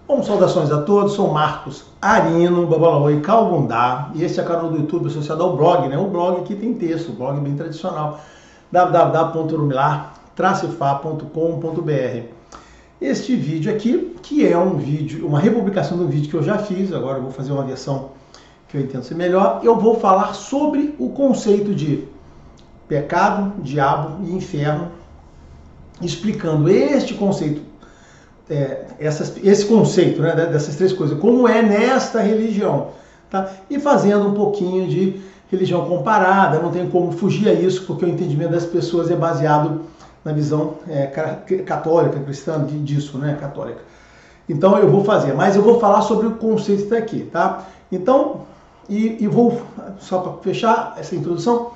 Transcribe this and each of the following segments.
Bom, saudações a todos, sou Marcos Arino, Babalaoi Calgundá, e este é o canal do YouTube associado ao blog, né? O blog aqui tem texto, o blog bem tradicional, www.urumilar-fa.com.br. Este vídeo aqui, que é um vídeo, uma republicação do vídeo que eu já fiz, agora eu vou fazer uma versão que eu entendo ser melhor, eu vou falar sobre o conceito de pecado, diabo e inferno, explicando este conceito, esse conceito, né, dessas três coisas, como é nesta religião, tá? E fazendo um pouquinho de religião comparada, não tem como fugir a isso, porque o entendimento das pessoas é baseado na visão católica, cristã, disso, né, católica. Então eu vou fazer, mas eu vou falar sobre o conceito daqui, tá? Então, e vou, só para fechar essa introdução,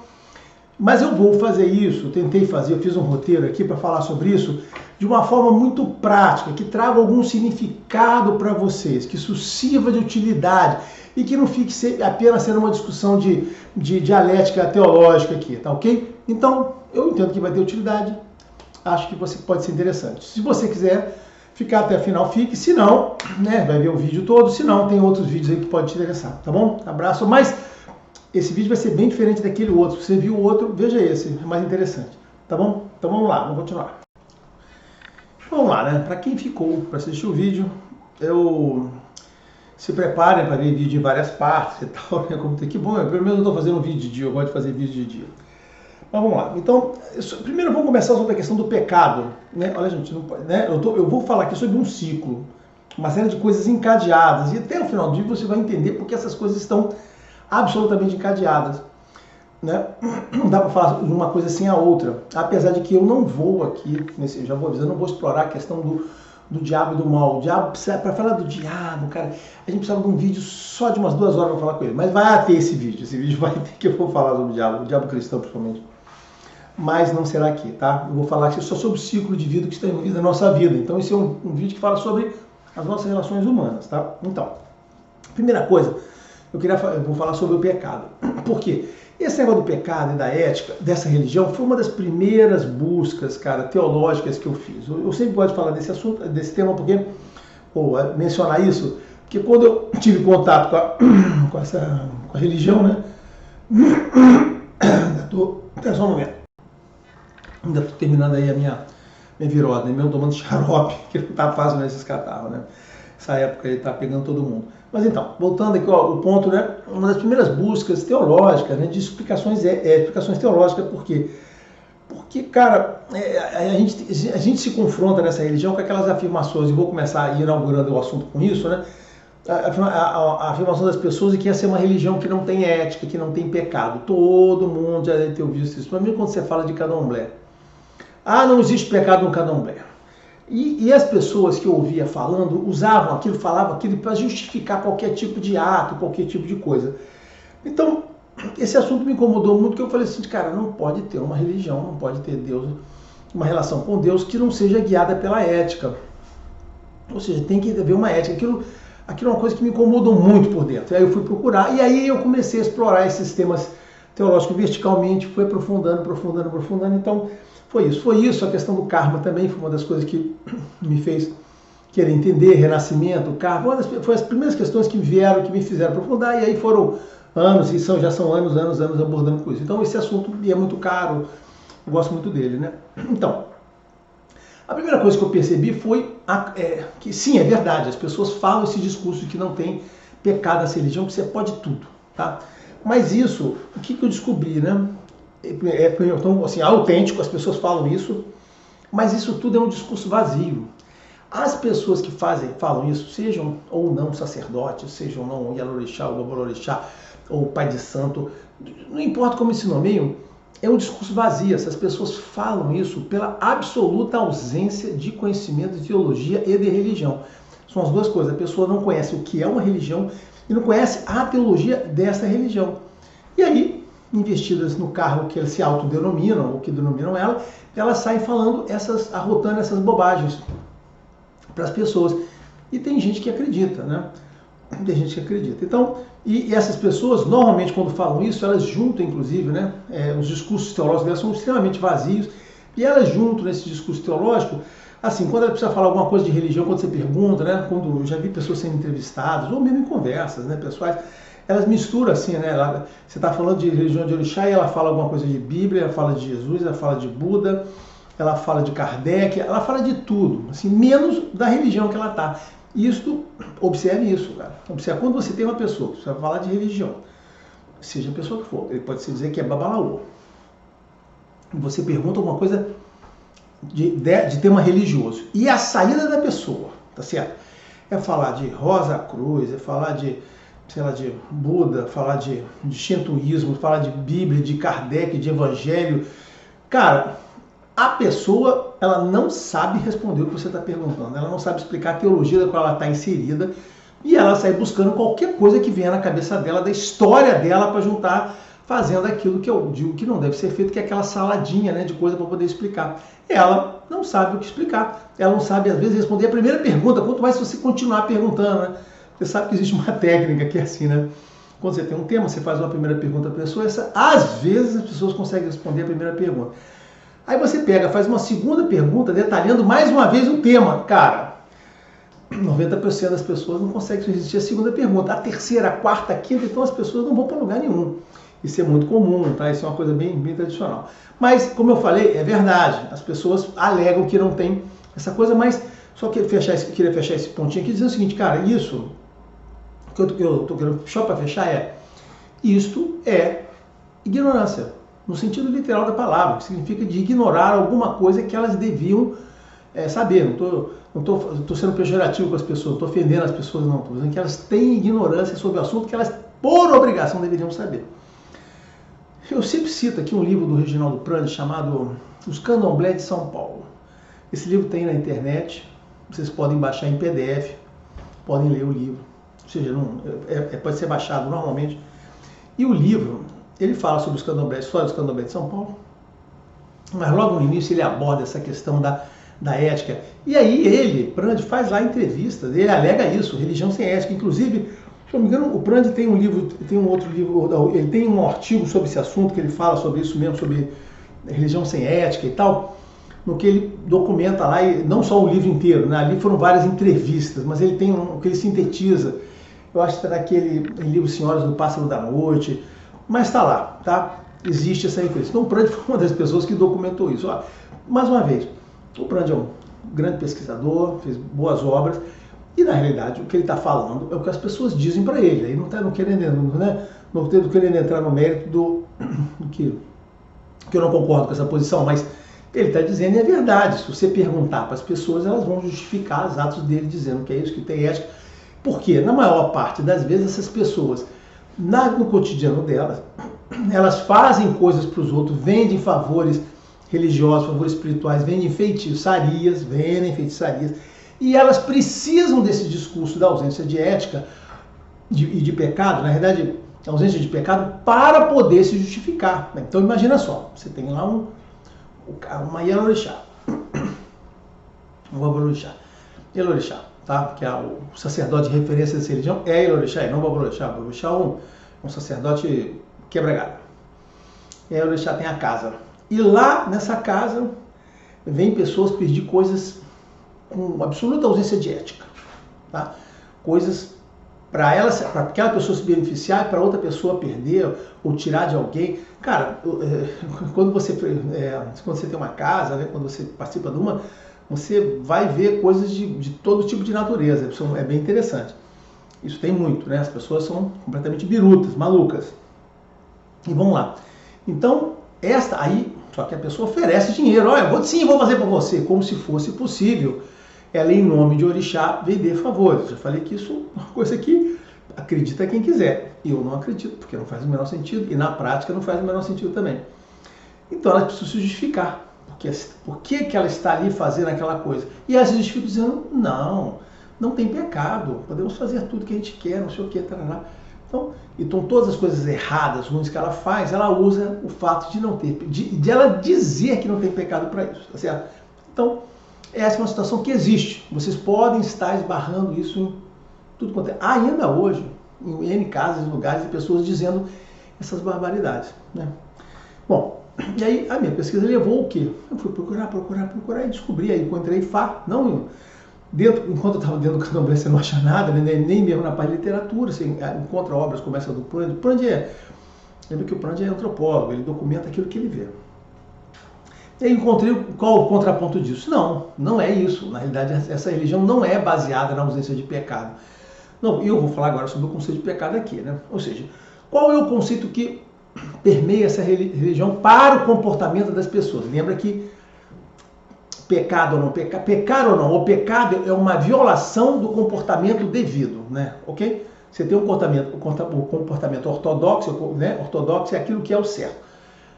mas eu vou fazer isso, tentei fazer, eu fiz um roteiro aqui para falar sobre isso de uma forma muito prática, que traga algum significado para vocês, que isso sirva de utilidade e que não fique apenas sendo uma discussão de dialética teológica aqui, tá ok? Então, eu entendo que vai ter utilidade, acho que pode ser interessante. Se você quiser ficar até o final, fique, se não, né, vai ver o vídeo todo, se não, tem outros vídeos aí que podem te interessar, tá bom? Abraço, mas esse vídeo vai ser bem diferente daquele outro. Se você viu o outro, veja esse, é mais interessante. Tá bom? Então vamos lá, vamos continuar. Vamos lá, né? Para quem ficou para assistir o vídeo, se preparem para ver vídeo em várias partes e tal, né? Que bom, pelo menos eu estou fazendo um vídeo de dia, eu gosto de fazer vídeo de dia. Mas vamos lá. Então, primeiro vamos começar sobre a questão do pecado, né? Olha, gente, não pode, né? Eu vou falar aqui sobre um ciclo, uma série de coisas encadeadas, e até o final do vídeo você vai entender porque essas coisas estão absolutamente encadeadas, né? Não dá para falar de uma coisa sem a outra, apesar de que eu não vou aqui, já vou avisando, não vou explorar a questão do diabo e do mal. O diabo, para falar do diabo, cara, a gente precisava de um vídeo só de umas 2 horas para falar com ele, mas vai ter esse vídeo vai ter que eu vou falar sobre o diabo cristão principalmente, mas não será aqui, tá? Eu vou falar aqui só sobre o ciclo de vida que está envolvido na nossa vida, então esse é um vídeo que fala sobre as nossas relações humanas, tá? Então, primeira coisa, eu vou falar sobre o pecado. Por quê? Esse negócio do pecado e da ética dessa religião foi uma das primeiras buscas, cara, teológicas que eu fiz. Eu sempre gosto de falar desse assunto, desse tema, porque, mencionar isso, porque quando eu tive contato com a religião, né? Até só um momento. Ainda estou terminando aí a minha virose, né? Mesmo tomando xarope, que não tá fácil nesses catarros, né? Essa época ele tá pegando todo mundo. Mas então, voltando aqui, o ponto, né? Uma das primeiras buscas teológicas, né, de explicações teológicas, por quê? Porque, cara, a gente se confronta nessa religião com aquelas afirmações, e vou começar inaugurando o assunto com isso, né? A afirmação das pessoas de que ia ser uma religião que não tem ética, que não tem pecado. Todo mundo já deve ter ouvido isso. Principalmente quando você fala de candomblé. Ah, não existe pecado no candomblé. E as pessoas que eu ouvia falando, falavam aquilo para justificar qualquer tipo de ato, qualquer tipo de coisa. Então, esse assunto me incomodou muito, porque eu falei assim, cara, não pode ter uma religião, não pode ter Deus, uma relação com Deus que não seja guiada pela ética. Ou seja, tem que haver uma ética. Aquilo é uma coisa que me incomodou muito por dentro. Aí eu fui procurar, e aí eu comecei a explorar esses temas teológicos verticalmente, fui aprofundando, então foi isso, a questão do karma também foi uma das coisas que me fez querer entender, renascimento, o karma, foi as primeiras questões que me fizeram aprofundar, e aí foram anos, e já são anos abordando com isso. Então esse assunto é muito caro, eu gosto muito dele, né? Então, a primeira coisa que eu percebi foi que sim, é verdade, as pessoas falam esse discurso de que não tem pecado nessa religião, que você pode tudo, tá? Mas isso, o que eu descobri, né? Então, assim, autêntico, as pessoas falam isso, mas isso tudo é um discurso vazio. As pessoas que falam isso, sejam ou não sacerdotes, sejam ou não Yalorixá, ou Babalorixá, ou Pai de Santo, não importa como se nomeiam, é um discurso vazio. Essas pessoas falam isso pela absoluta ausência de conhecimento de teologia e de religião. São as duas coisas. A pessoa não conhece o que é uma religião e não conhece a teologia dessa religião. E aí, investidas no cargo que elas se autodenominam, ou que denominam elas saem falando arrotando essas bobagens para as pessoas. E tem gente que acredita, né? Tem gente que acredita. Então, e essas pessoas, normalmente, quando falam isso, elas juntam, inclusive, né? Os discursos teológicos delas são extremamente vazios, e elas juntam nesse discurso teológico assim, quando ela precisa falar alguma coisa de religião, quando você pergunta, né? Quando eu já vi pessoas sendo entrevistadas, ou mesmo em conversas, né, pessoais, elas misturam assim, né? Você está falando de religião de orixá e ela fala alguma coisa de Bíblia, ela fala de Jesus, ela fala de Buda, ela fala de Kardec, ela fala de tudo, assim, menos da religião que ela está. Isso, observe isso, cara. Observe, quando você tem uma pessoa que vai falar de religião, seja a pessoa que for, ele pode se dizer que é babalaô. E você pergunta alguma coisa de tema religioso. E a saída da pessoa, tá certo? É falar de Rosa Cruz, é falar de, sei lá, de Buda, falar de shintoísmo, falar de Bíblia, de Kardec, de Evangelho. Cara, a pessoa, ela não sabe responder o que você está perguntando, ela não sabe explicar a teologia da qual ela está inserida, e ela sai buscando qualquer coisa que venha na cabeça dela, da história dela, para juntar, fazendo aquilo que eu digo que não deve ser feito, que é aquela saladinha, né, de coisa para poder explicar. Ela não sabe o que explicar, ela não sabe, às vezes, responder a primeira pergunta, quanto mais se você continuar perguntando, né? Você sabe que existe uma técnica que é assim, né? Quando você tem um tema, você faz uma primeira pergunta à pessoa, às vezes as pessoas conseguem responder a primeira pergunta. Aí você pega, faz uma segunda pergunta, detalhando mais uma vez o tema. Cara, 90% das pessoas não conseguem resistir à segunda pergunta. A terceira, a quarta, a quinta, então as pessoas não vão para lugar nenhum. Isso é muito comum, tá? Isso é uma coisa bem tradicional. Mas, como eu falei, é verdade. As pessoas alegam que não tem essa coisa, mas só queria fechar esse pontinho aqui dizendo o seguinte, cara, isso que eu estou querendo só para fechar isto é ignorância. No sentido literal da palavra, que significa de ignorar alguma coisa que elas deviam saber. Não estou sendo pejorativo com as pessoas, não estou ofendendo as pessoas, não. Estou dizendo que elas têm ignorância sobre o assunto que elas, por obrigação, deveriam saber. Eu sempre cito aqui um livro do Reginaldo Prandi chamado Os Candomblés de São Paulo. Esse livro tem na internet, vocês podem baixar em PDF, podem ler o livro. Ou seja, pode ser baixado normalmente. E o livro, ele fala sobre os candomblés, história dos candomblés de São Paulo, mas logo no início ele aborda essa questão da ética. E aí Prandi, faz lá entrevistas, ele alega isso, religião sem ética. Inclusive, se não me engano, o Prandi tem um livro, tem um outro livro, ele tem um artigo sobre esse assunto, que ele fala sobre isso mesmo, sobre religião sem ética e tal, no que ele documenta lá, e não só o livro inteiro, né? Ali foram várias entrevistas, mas ele tem um que ele sintetiza. Eu acho que está naquele livro Senhoras do Pássaro da Noite, mas está lá, tá? Existe essa referência. Então o Prandi foi uma das pessoas que documentou isso. Ó, mais uma vez, o Prandi é um grande pesquisador, fez boas obras, e na realidade o que ele está falando é o que as pessoas dizem para ele. Ele não está querendo entrar no mérito do que eu não concordo com essa posição, mas ele está dizendo, e é verdade. Se você perguntar para as pessoas, elas vão justificar os atos dele dizendo que é isso, que tem ética. Porque, na maior parte das vezes, essas pessoas, no cotidiano delas, elas fazem coisas para os outros, vendem favores religiosos, favores espirituais, vendem feitiçarias, e elas precisam desse discurso da ausência de ética e de pecado, na verdade, a ausência de pecado, para poder se justificar. Então, imagina só, você tem lá uma Yalorixá, um Babalorixá, Yalorixá, tá? Que é o sacerdote de referência dessa religião, é Yalorixá, e não Babalorixá. Babalorixá é um sacerdote quebra-galho. E aí o Yalorixá tem a casa. E lá nessa casa vem pessoas pedir coisas com absoluta ausência de ética, tá? Coisas para aquela pessoa se beneficiar e para outra pessoa perder ou tirar de alguém. Cara, quando você tem uma casa, né, quando você participa de uma, você vai ver coisas de todo tipo de natureza. Isso é bem interessante. Isso tem muito, né? As pessoas são completamente birutas, malucas. E vamos lá. Então, só que a pessoa oferece dinheiro. Olha, vou fazer para você, como se fosse possível ela, em nome de orixá, vender favores. Eu já falei que isso é uma coisa que acredita quem quiser. Eu não acredito, porque não faz o menor sentido, e na prática não faz o menor sentido também. Então ela precisa se justificar. Por que ela está ali fazendo aquela coisa? E ela se justifica dizendo, não tem pecado, podemos fazer tudo que a gente quer, não sei o que, tarará. Então todas as coisas erradas, ruins que ela faz, ela usa o fato de não ter, de ela dizer que não tem pecado para isso, tá certo? Então, essa é uma situação que existe. Vocês podem estar esbarrando isso em tudo quanto é. Ainda hoje, em N casas, lugares, de pessoas dizendo essas barbaridades, né? Bom, E aí a minha pesquisa levou o quê? Eu fui procurar e descobri, aí encontrei Fá, não enquanto eu estava dentro do candomblé você não acha nada, né? Nem mesmo na parte de literatura, você encontra obras como essa do Prandi. Lembra que o Prandi é antropólogo, ele documenta aquilo que ele vê. E aí encontrei qual o contraponto disso. Não é isso. Na realidade, essa religião não é baseada na ausência de pecado. Não, e eu vou falar agora sobre o conceito de pecado aqui, né? Ou seja, qual é o conceito que permeia essa religião para o comportamento das pessoas? Lembra que pecado ou não, pecar ou não, o pecado é uma violação do comportamento devido, né? Ok? Você tem um comportamento ortodoxo, né? Ortodoxo é aquilo que é o certo.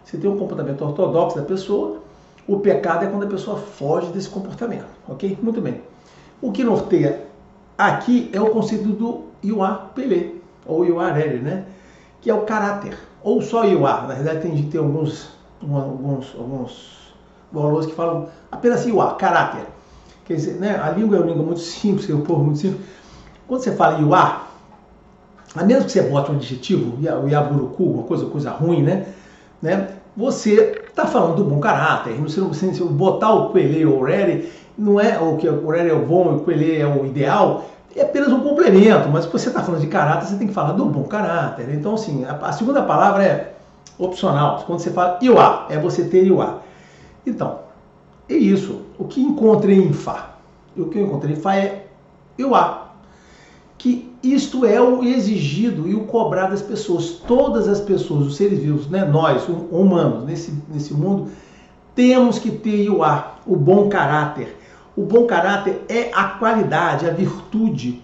Você tem um comportamento ortodoxo da pessoa, o pecado é quando a pessoa foge desse comportamento, ok? Muito bem. O que norteia aqui é o conceito do Iwa Pelé, ou Iwa Arere, né? Que é o caráter, ou só Iwa. Na verdade tem alguns valores que falam apenas Iwa, caráter. Quer dizer, né? A língua é uma língua muito simples, o povo muito simples. Quando você fala Iwa, a menos que você bote um adjetivo, o Iaburucu, uma coisa ruim, né? Você está falando do bom caráter. Se botar o Pelé ou o Rere, não é o que o Rere é o bom e o Pelé é o ideal, é apenas um complemento, mas se você está falando de caráter, você tem que falar do bom caráter. Então, assim, a segunda palavra é opcional. Quando você fala Iwa, é você ter Iwa. Então, é isso. O que encontrei em Fá? O que eu encontrei em Fá é Iwa. Que isto é o exigido e o cobrado das pessoas. Todas as pessoas, os seres vivos, né, nós, humanos, nesse mundo, temos que ter o bom caráter. O bom caráter é a qualidade, a virtude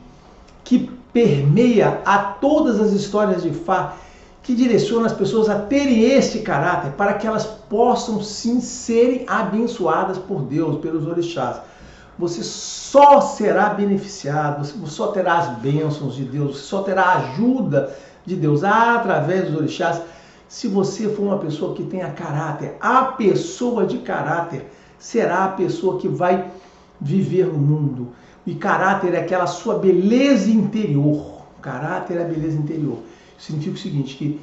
que permeia a todas as histórias de Fá, que direciona as pessoas a terem esse caráter para que elas possam sim serem abençoadas por Deus, pelos orixás. Você só será beneficiado, você só terá as bênçãos de Deus, você só terá a ajuda de Deus através dos orixás, se você for uma pessoa que tenha caráter. A pessoa de caráter será a pessoa que vai viver no mundo. E caráter é aquela sua beleza interior. Caráter é a beleza interior. Isso significa o seguinte, que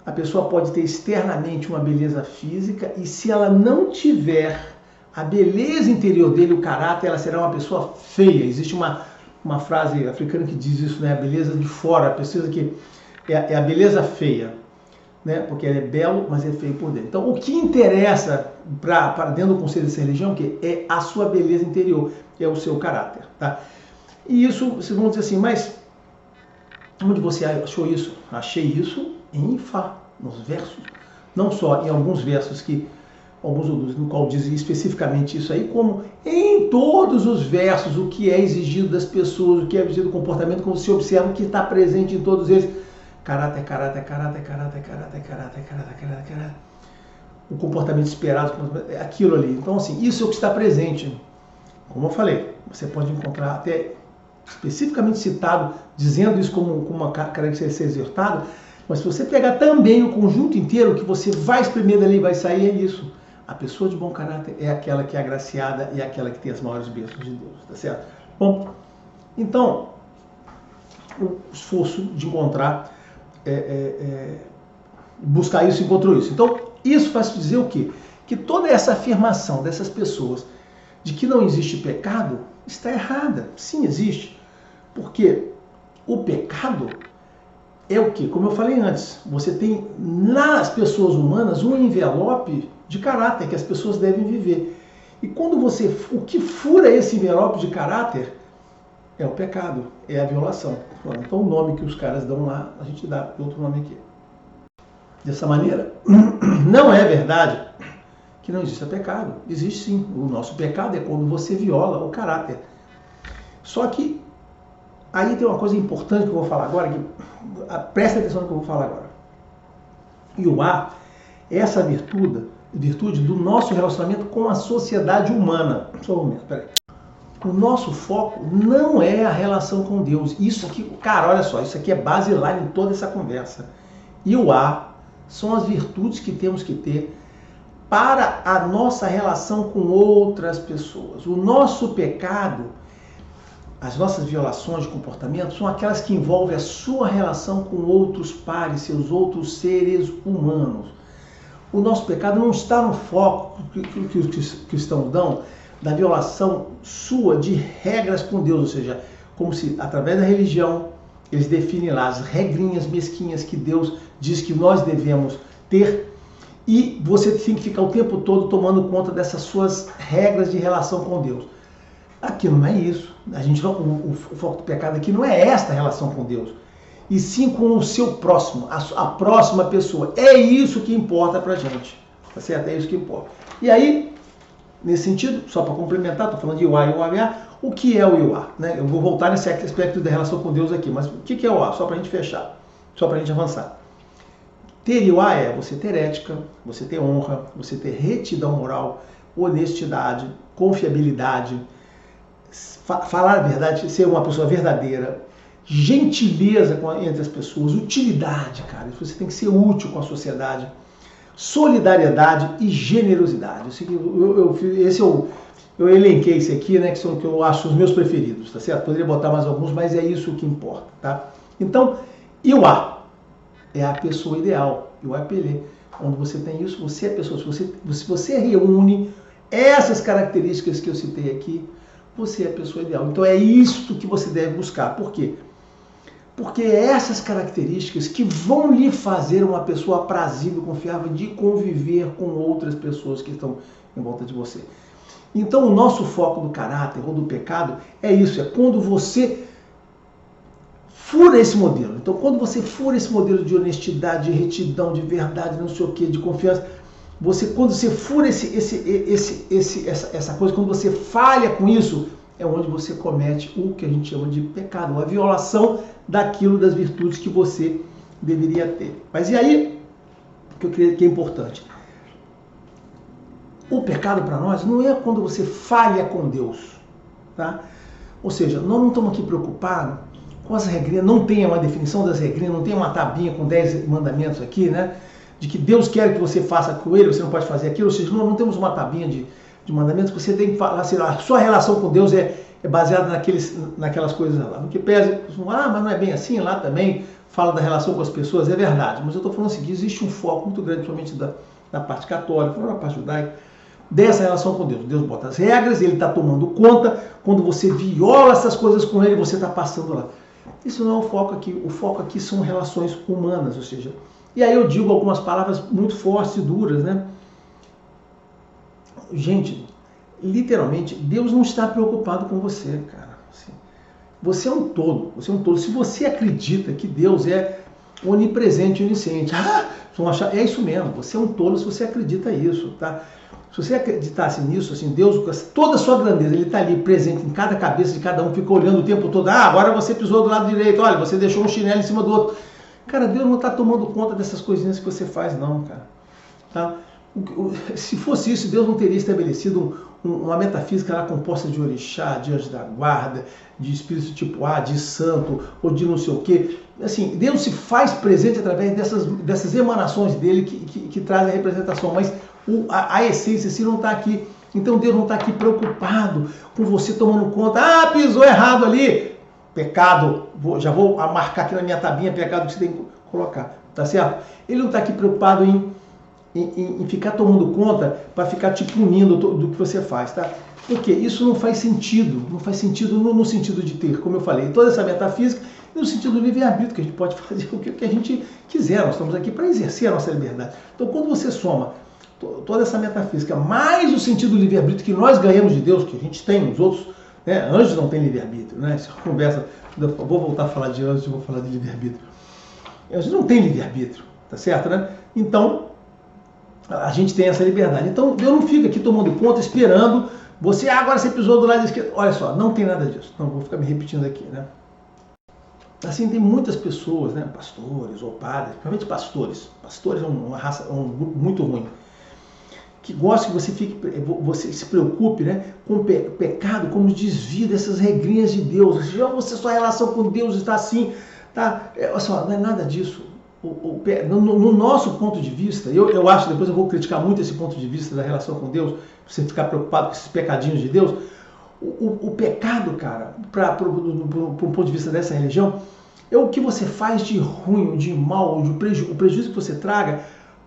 a pessoa pode ter externamente uma beleza física e se ela não tiver a beleza interior dele, o caráter, ela será uma pessoa feia. Existe uma frase africana que diz isso, né? A beleza de fora, a pessoa que é a beleza feia, né? Porque ele é belo, mas é feio por dentro. Então, o que interessa para dentro do conceito dessa religião é a sua beleza interior, é o seu caráter, tá? E isso, vocês vão dizer assim, mas onde você achou isso? Achei isso em Fá, nos versos. Não só em alguns versos no qual dizem especificamente isso aí, como em todos os versos, o que é exigido das pessoas, o que é exigido do comportamento, como se observa o que está presente em todos eles. Caráter. O comportamento esperado, aquilo ali. Então, assim, isso é o que está presente. Como eu falei, você pode encontrar até especificamente citado, dizendo isso como uma característica a ser exertada, mas se você pegar também o conjunto inteiro, o que você vai exprimir dali vai sair, é isso. A pessoa de bom caráter é aquela que é agraciada e é aquela que tem as maiores bênçãos de Deus, tá certo? Bom, então, o esforço de encontrar, buscar isso, encontrou isso. Então, isso faz dizer o quê? Que toda essa afirmação dessas pessoas de que não existe pecado está errada. Sim, existe. Porque o pecado é o quê? Como eu falei antes, você tem nas pessoas humanas um envelope de caráter que as pessoas devem viver. E quando o que fura esse envelope de caráter é o pecado, é a violação. Então o nome que os caras dão lá, a gente dá outro nome aqui. Dessa maneira, não é verdade que não exista pecado. Existe sim. O nosso pecado é quando você viola o caráter. Só que aí tem uma coisa importante que eu vou falar agora, presta atenção no que eu vou falar agora. Iwa é essa virtude do nosso relacionamento com a sociedade humana. Só um momento, peraí. O nosso foco não é a relação com Deus. Isso aqui, cara, olha só, isso aqui é basilar em toda essa conversa. Iwa são as virtudes que temos que ter para a nossa relação com outras pessoas. O nosso pecado, as nossas violações de comportamento são aquelas que envolvem a sua relação com outros pares, seus outros seres humanos. o nosso pecado não está no foco que os cristãos dão da violação sua de regras com Deus, ou seja, como se através da religião eles definem lá as regrinhas mesquinhas que Deus diz que nós devemos ter, e você tem que ficar o tempo todo tomando conta dessas suas regras de relação com Deus. Aqui não é isso. A gente não, o foco do pecado aqui não é esta relação com Deus, e sim com o seu próximo, a próxima pessoa. É isso que importa pra gente, tá certo? É isso que importa. E aí, nesse sentido, só para complementar, estou falando de Iuá e Uavá, o que é o Iuá? Né? Eu vou voltar nesse aspecto da relação com Deus aqui, mas o que é o Iuá? Só para a gente fechar, só para a gente avançar. Ter Iuá é você ter ética, você ter honra, você ter retidão moral, honestidade, confiabilidade, falar a verdade, ser uma pessoa verdadeira, gentileza entre as pessoas, utilidade, cara, você tem que ser útil com a sociedade, solidariedade e generosidade. Eu elenquei esse aqui, né, que são que eu acho os meus preferidos, tá certo? Poderia botar mais alguns, mas é isso que importa, tá? Então, Iuá é a pessoa ideal, Iuá é Pelé. Onde você tem isso, você é a pessoa. Se você reúne essas características que eu citei aqui, você é a pessoa ideal. Então é isto que você deve buscar. Por quê? Porque é essas características que vão lhe fazer uma pessoa aprazível e confiável de conviver com outras pessoas que estão em volta de você. Então o nosso foco do caráter ou do pecado é isso, é quando você fura esse modelo. Então quando você fura esse modelo de honestidade, de retidão, de verdade, não sei o que, de confiança, quando você fura essa coisa, quando você falha com isso, é onde você comete o que a gente chama de pecado, uma violação daquilo, das virtudes que você deveria ter. Mas e aí, que eu creio que é importante? O pecado para nós não é quando você falha com Deus, tá? Ou seja, nós não estamos aqui preocupados com as regrinhas, não tem uma definição das regrinhas, não tem uma tabinha com 10 mandamentos aqui, né? De que Deus quer que você faça com ele, você não pode fazer aquilo, ou seja, não temos uma tabinha de mandamentos que você tem que falar assim, a sua relação com Deus é baseada naquelas coisas lá. No que pese, mas não é bem assim, lá também fala da relação com as pessoas, é verdade, mas eu estou falando assim, que existe um foco muito grande, principalmente da parte católica, da parte judaica, dessa relação com Deus. Deus bota as regras, ele está tomando conta, quando você viola essas coisas com ele, você está passando lá. Isso não é o foco aqui, o foco aqui são relações humanas, ou seja, e aí eu digo algumas palavras muito fortes e duras, né? Gente, literalmente, Deus não está preocupado com você, cara. Assim, você é um tolo, você é um tolo. Se você acredita que Deus é onipresente e onisciente, é isso mesmo, você é um tolo se você acredita isso, tá? Se você acreditasse nisso, assim, Deus, com toda a sua grandeza, ele está ali presente em cada cabeça de cada um, fica olhando o tempo todo, agora você pisou do lado direito, olha, você deixou um chinelo em cima do outro. Cara, Deus não está tomando conta dessas coisinhas que você faz, não, cara. Tá? Se fosse isso, Deus não teria estabelecido uma metafísica lá composta de orixá, de anjo da guarda, de espírito tipo A, de santo, ou de não sei o quê. Assim, Deus se faz presente através dessas emanações dele que trazem a representação, mas a essência assim não está aqui. Então Deus não está aqui preocupado com você tomando conta, pisou errado ali, pecado, já vou marcar aqui na minha tabinha, pecado que você tem que colocar, tá certo? Ele não está aqui preocupado em ficar tomando conta para ficar te punindo do que você faz, tá? Porque isso não faz sentido no sentido de ter, como eu falei, toda essa metafísica e no sentido do livre-arbítrio, que a gente pode fazer o que a gente quiser, nós estamos aqui para exercer a nossa liberdade. Então quando você soma toda essa metafísica, mais o sentido do livre-arbítrio que nós ganhamos de Deus, que a gente tem, os outros, né? Anjos não têm livre-arbítrio, né? Isso é uma conversa, vou voltar a falar de anjos, vou falar de livre-arbítrio. Anjos não têm livre-arbítrio, tá certo, né? Então, a gente tem essa liberdade. Então, Deus não fica aqui tomando conta, esperando você, agora você pisou do lado esquerdo. Olha só, não tem nada disso. Não vou ficar me repetindo aqui, né? Assim, tem muitas pessoas, né? Pastores ou padres, principalmente pastores. Pastores é uma raça, um grupo muito ruim, que gosta que você se preocupe, né, com o pecado, como desvio dessas regrinhas de Deus. Sua relação com Deus está assim, tá? Olha só, não é nada disso. No nosso ponto de vista, eu acho, depois eu vou criticar muito esse ponto de vista da relação com Deus, você ficar preocupado com esses pecadinhos de Deus. O pecado, cara, para um ponto de vista dessa religião, é o que você faz de ruim, de mal, o prejuízo que você traga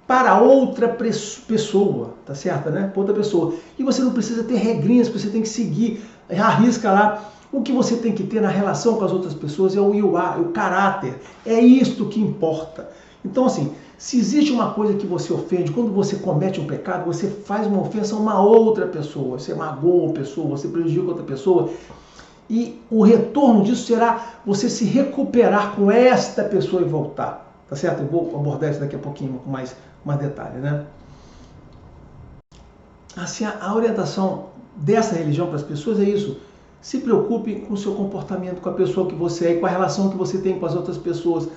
para outra pessoa, tá certo, né? Para outra pessoa. E você não precisa ter regrinhas que você tem que seguir, arrisca lá. O que você tem que ter na relação com as outras pessoas é o IUA, é o caráter. É isto que importa. Então, assim, se existe uma coisa que você ofende, quando você comete um pecado, você faz uma ofensa a uma outra pessoa, você magoa uma pessoa, você prejudica outra pessoa, e o retorno disso será você se recuperar com esta pessoa e voltar. Tá certo? Eu vou abordar isso daqui a pouquinho com mais detalhe, né? Assim, a orientação dessa religião para as pessoas é isso. Se preocupe com o seu comportamento, com a pessoa que você é e com a relação que você tem com as outras pessoas.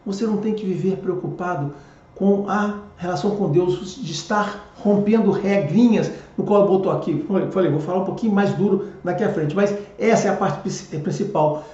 Você não tem que viver preocupado com a relação com Deus, de estar rompendo regrinhas, no qual eu boto aqui. Falei, vou falar um pouquinho mais duro daqui à frente, mas essa é a parte principal.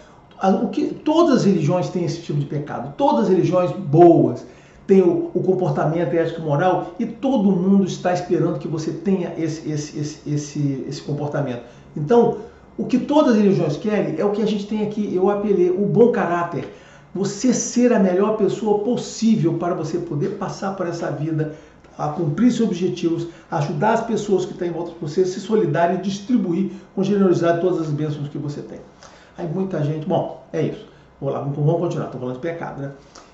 Todas as religiões têm esse tipo de pecado, todas as religiões boas têm o comportamento ético e moral, e todo mundo está esperando que você tenha esse comportamento. Então, o que todas as religiões querem é o que a gente tem aqui, eu apelei, o bom caráter. Você ser a melhor pessoa possível para você poder passar por essa vida, a cumprir seus objetivos, ajudar as pessoas que estão em volta de você, se solidário e distribuir com generosidade todas as bênçãos que você tem. Aí muita gente, bom, é isso. Vamos continuar, estou falando de pecado, né?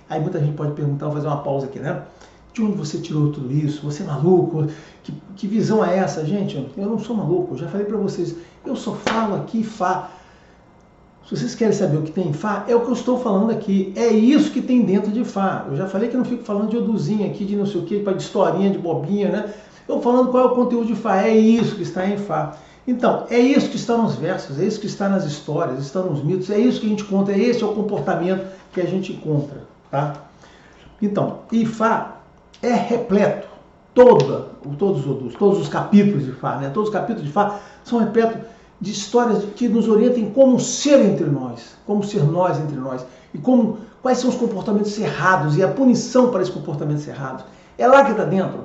Aí muita gente pode perguntar, vou fazer uma pausa aqui, né? De onde você tirou tudo isso? Você é maluco? Que visão é essa? Gente, eu não sou maluco, eu já falei para vocês, eu só falo aqui Fá. Se vocês querem saber o que tem em Fá, é o que eu estou falando aqui. É isso que tem dentro de Fá. Eu já falei que eu não fico falando de oduzinha aqui, de não sei o que, de historinha, de bobinha, né? Eu falando qual é o conteúdo de Fá. É isso que está em Fá. Então, é isso que está nos versos, é isso que está nas histórias, está nos mitos, é isso que a gente conta, esse é o comportamento que a gente encontra, tá? Então, e Fá é repleto, todos os capítulos de Fá, né? Todos os capítulos de Fá são repletos de histórias que nos orientem como ser entre nós, como ser nós entre nós, e quais são os comportamentos errados e a punição para esses comportamentos errados. É lá que está dentro.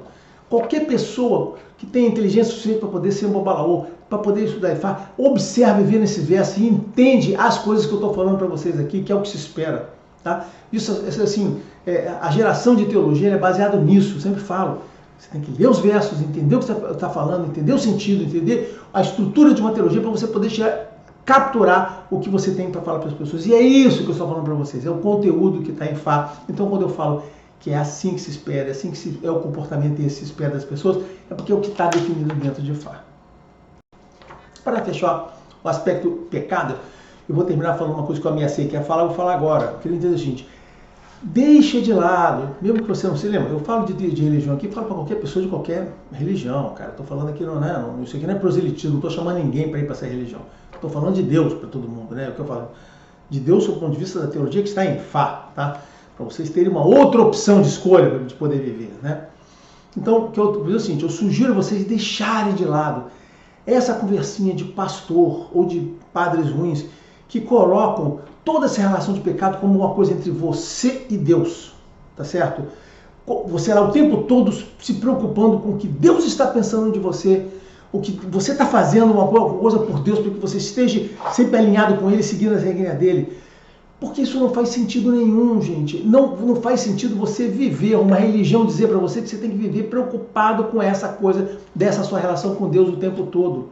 Qualquer pessoa que tenha inteligência suficiente para poder ser um babalaô, para poder estudar Ifá, observa e vê nesse verso e entende as coisas que eu estou falando para vocês aqui, que é o que se espera. Tá? Isso, assim, a geração de teologia é baseada nisso, eu sempre falo. Você tem que ler os versos, entender o que você está falando, entender o sentido, entender a estrutura de uma teologia para você poder capturar o que você tem para falar para as pessoas. E é isso que eu estou falando para vocês, é o conteúdo que está em Fá. Então, quando eu falo que é assim que se espera, é assim que é o comportamento e se espera das pessoas, é porque é o que está definido dentro de Fá. Para fechar o aspecto pecado, eu vou terminar falando uma coisa que eu ameacei que ia falar, eu vou falar agora. Eu queria entender o seguinte: deixa de lado, mesmo que você não se lembra, eu falo de religião aqui, eu falo para qualquer pessoa de qualquer religião, cara. Estou falando aqui, isso aqui não é proselitismo, não estou chamando ninguém para ir para essa religião. Estou falando de Deus para todo mundo, né? É o que eu falo. De Deus, sob o ponto de vista da teologia, que está em Fá, tá? Para vocês terem uma outra opção de escolha de poder viver, né? Então, o que eu digo é o seguinte: eu sugiro vocês deixarem de lado essa conversinha de pastor ou de padres ruins que colocam toda essa relação de pecado como uma coisa entre você e Deus, tá certo? Você lá o tempo todo se preocupando com o que Deus está pensando de você, o que você está fazendo uma coisa por Deus, para que você esteja sempre alinhado com Ele, seguindo as regras dele. Porque isso não faz sentido nenhum, gente. Não faz sentido você viver uma religião dizer para você que você tem que viver preocupado com essa coisa, dessa sua relação com Deus o tempo todo.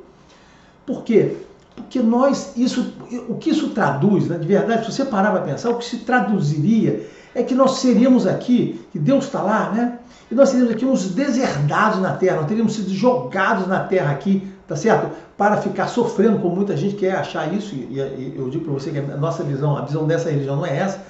Por quê? Porque o que isso traduz, né, de verdade, se você parar para pensar, o que se traduziria é que nós seríamos aqui, que Deus está lá, né? E nós seríamos aqui uns deserdados na terra, nós teríamos sido jogados na terra aqui, tá certo? Para ficar sofrendo, como muita gente quer achar isso, e eu digo para você que a nossa visão, a visão dessa religião não é essa.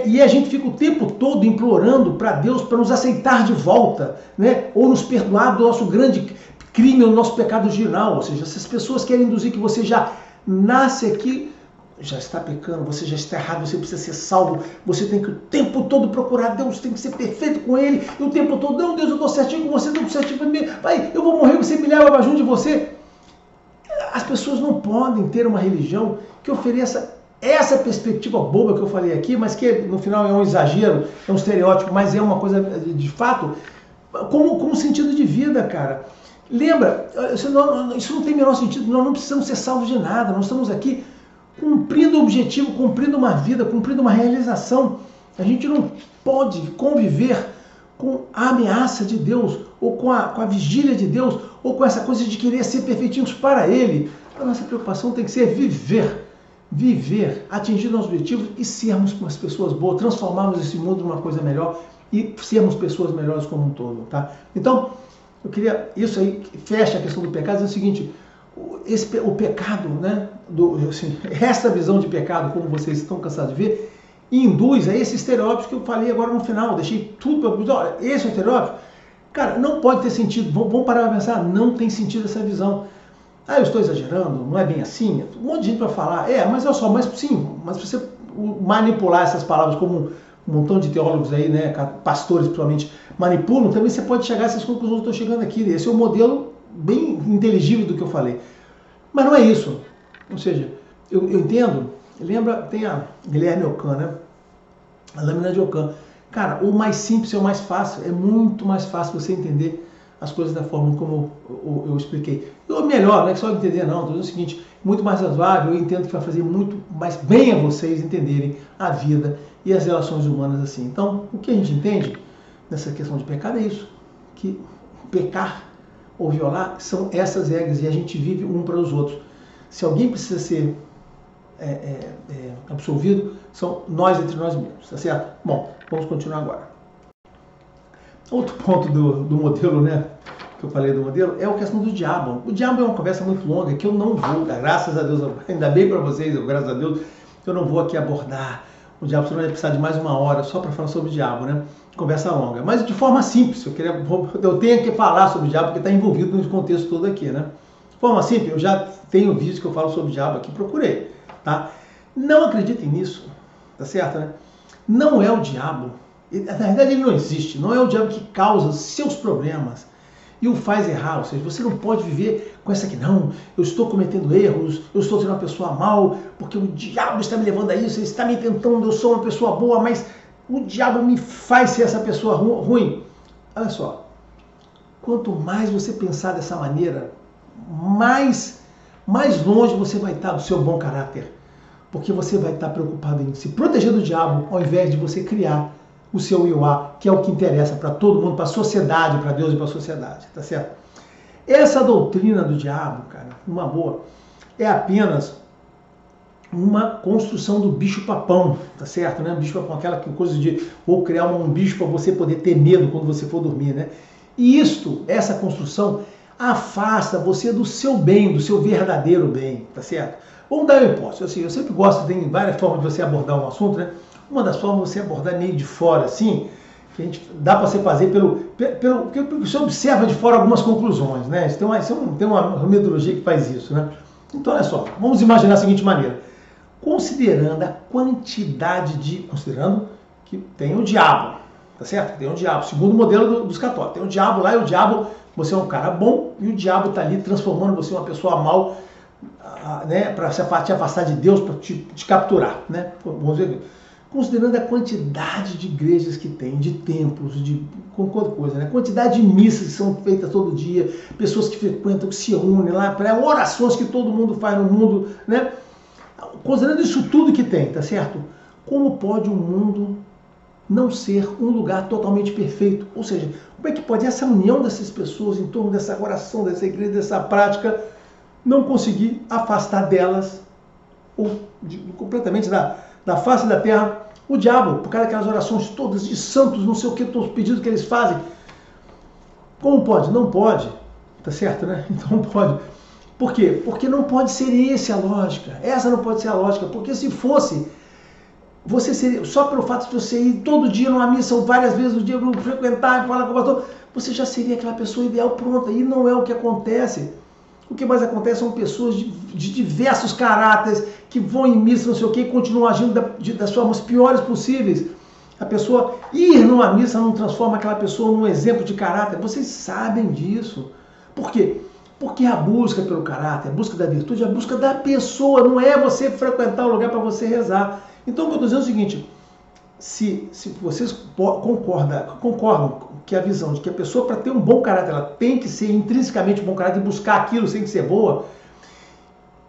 E a gente fica o tempo todo implorando para Deus para nos aceitar de volta, né? Ou nos perdoar do nosso grande crime, o nosso pecado original. Ou seja, se as pessoas querem induzir que você já nasce aqui, já está pecando, você já está errado, você precisa ser salvo, você tem que o tempo todo procurar Deus, tem que ser perfeito com Ele, e o tempo todo, não, Deus, eu estou certinho com você, estou certinho com mim, vai, eu vou morrer, você me leva junto de você. As pessoas não podem ter uma religião que ofereça essa perspectiva boba que eu falei aqui, mas que no final é um exagero, é um estereótipo, mas é uma coisa de fato, como sentido de vida, cara. Lembra, isso não tem o menor sentido, nós não precisamos ser salvos de nada, nós estamos aqui cumprindo o objetivo, cumprindo uma vida, cumprindo uma realização. A gente não pode conviver com a ameaça de Deus, ou com a vigília de Deus, ou com essa coisa de querer ser perfeitinhos para Ele. A nossa preocupação tem que ser viver, atingir nossos objetivos e sermos umas pessoas boas, transformarmos esse mundo numa coisa melhor e sermos pessoas melhores como um todo, tá? Então, eu queria, isso aí fecha a questão do pecado, é o seguinte, o pecado, né, essa visão de pecado, como vocês estão cansados de ver, induz a esse estereótipo que eu falei agora no final, deixei tudo para... Olha, esse estereótipo, cara, não pode ter sentido, vamos parar para pensar, não tem sentido essa visão. Ah, eu estou exagerando, não é bem assim, um monte de gente vai falar, mas olha só, mas sim, mas se você manipular essas palavras como um montão de teólogos aí, né, pastores principalmente, manipulam, também você pode chegar a essas conclusões que eu estou chegando aqui. Esse é um modelo bem inteligível do que eu falei. Mas não é isso. Ou seja, eu entendo, lembra, tem a Guilherme Ockham, né? A lâmina de Ockham. Cara, o mais simples é o mais fácil. É muito mais fácil você entender as coisas da forma como eu expliquei. Ou melhor, não é só entender, não. Estou dizendo o seguinte, muito mais razoável, eu entendo que vai fazer muito mais bem a vocês entenderem a vida e as relações humanas assim. Então, o que a gente entende nessa questão de pecado é isso, que pecar ou violar são essas regras e a gente vive um para os outros. Se alguém precisa ser absolvido, são nós entre nós mesmos, tá certo? Bom, vamos continuar agora. Outro ponto do modelo, né, que eu falei do modelo, é a questão do diabo. O diabo é uma conversa muito longa que eu não vou, graças a Deus, ainda bem para vocês, graças a Deus, eu não vou aqui abordar o diabo, senão vai precisar de mais uma hora só para falar sobre o diabo, né? Conversa longa, mas de forma simples. Eu tenho que falar sobre o diabo porque está envolvido no contexto todo aqui, né? De forma simples, eu já tenho vídeo que eu falo sobre o diabo aqui, procurei, tá? Não acreditem nisso, tá certo, né? Não é o diabo, na verdade ele não existe, não é o diabo que causa seus problemas e o faz errar, ou seja, você não pode viver com essa aqui, não, eu estou cometendo erros, eu estou sendo uma pessoa mal, porque o diabo está me levando a isso, ele está me tentando, eu sou uma pessoa boa, mas o diabo me faz ser essa pessoa ruim. Olha só, quanto mais você pensar dessa maneira, mais longe você vai estar do seu bom caráter, porque você vai estar preocupado em se proteger do diabo, ao invés de você criar o seu Ioá, que é o que interessa para todo mundo, para a sociedade, para Deus e para a sociedade, tá certo? Essa doutrina do diabo, cara, uma boa, é apenas uma construção do bicho-papão, tá certo, né? Bicho-papão, aquela coisa de vou criar um bicho para você poder ter medo quando você for dormir, né? E essa construção, afasta você do seu bem, do seu verdadeiro bem, tá certo? Vamos dar uma hipótese, assim, eu sempre gosto, tem várias formas de você abordar um assunto, né? Uma das formas é você abordar meio de fora, assim, que a gente dá para você fazer porque você observa de fora algumas conclusões, né? Tem uma metodologia que faz isso, né? Então, olha só, vamos imaginar da seguinte maneira. Considerando que tem o diabo, tá certo? Tem o diabo, segundo o modelo dos católicos. Tem o diabo lá e o diabo, você é um cara bom e o diabo está ali transformando você em uma pessoa mal, né? Para te afastar de Deus, para te capturar, né? Vamos ver. Considerando a quantidade de igrejas que tem, de templos, com qualquer coisa, né? Quantidade de missas que são feitas todo dia, pessoas que frequentam, que se unem lá, para orações que todo mundo faz no mundo, né? Considerando isso tudo que tem, tá certo? Como pode um mundo não ser um lugar totalmente perfeito? Ou seja, como é que pode essa união dessas pessoas em torno dessa oração, dessa igreja, dessa prática, não conseguir afastar delas ou completamente da face da terra o diabo, por causa daquelas orações todas de santos, não sei o que, todos os pedidos que eles fazem? Como pode? Não pode, tá certo, né? Então não pode. Por quê? Porque não pode ser essa a lógica. Essa não pode ser a lógica, porque se fosse, você seria, só pelo fato de você ir todo dia numa missa ou várias vezes no dia, frequentar e falar com o pastor, você já seria aquela pessoa ideal pronta. E não é o que acontece. O que mais acontece são pessoas de diversos caráteres que vão em missa, não sei o que, e continuam agindo das formas piores possíveis. A pessoa ir numa missa não transforma aquela pessoa num exemplo de caráter. Vocês sabem disso. Por quê? Porque a busca pelo caráter, a busca da virtude, a busca da pessoa, não é você frequentar o lugar para você rezar. Então, o que eu estou dizendo é o seguinte, se vocês concordam que a visão de que a pessoa, para ter um bom caráter, ela tem que ser intrinsecamente um bom caráter e buscar aquilo sem que ser boa,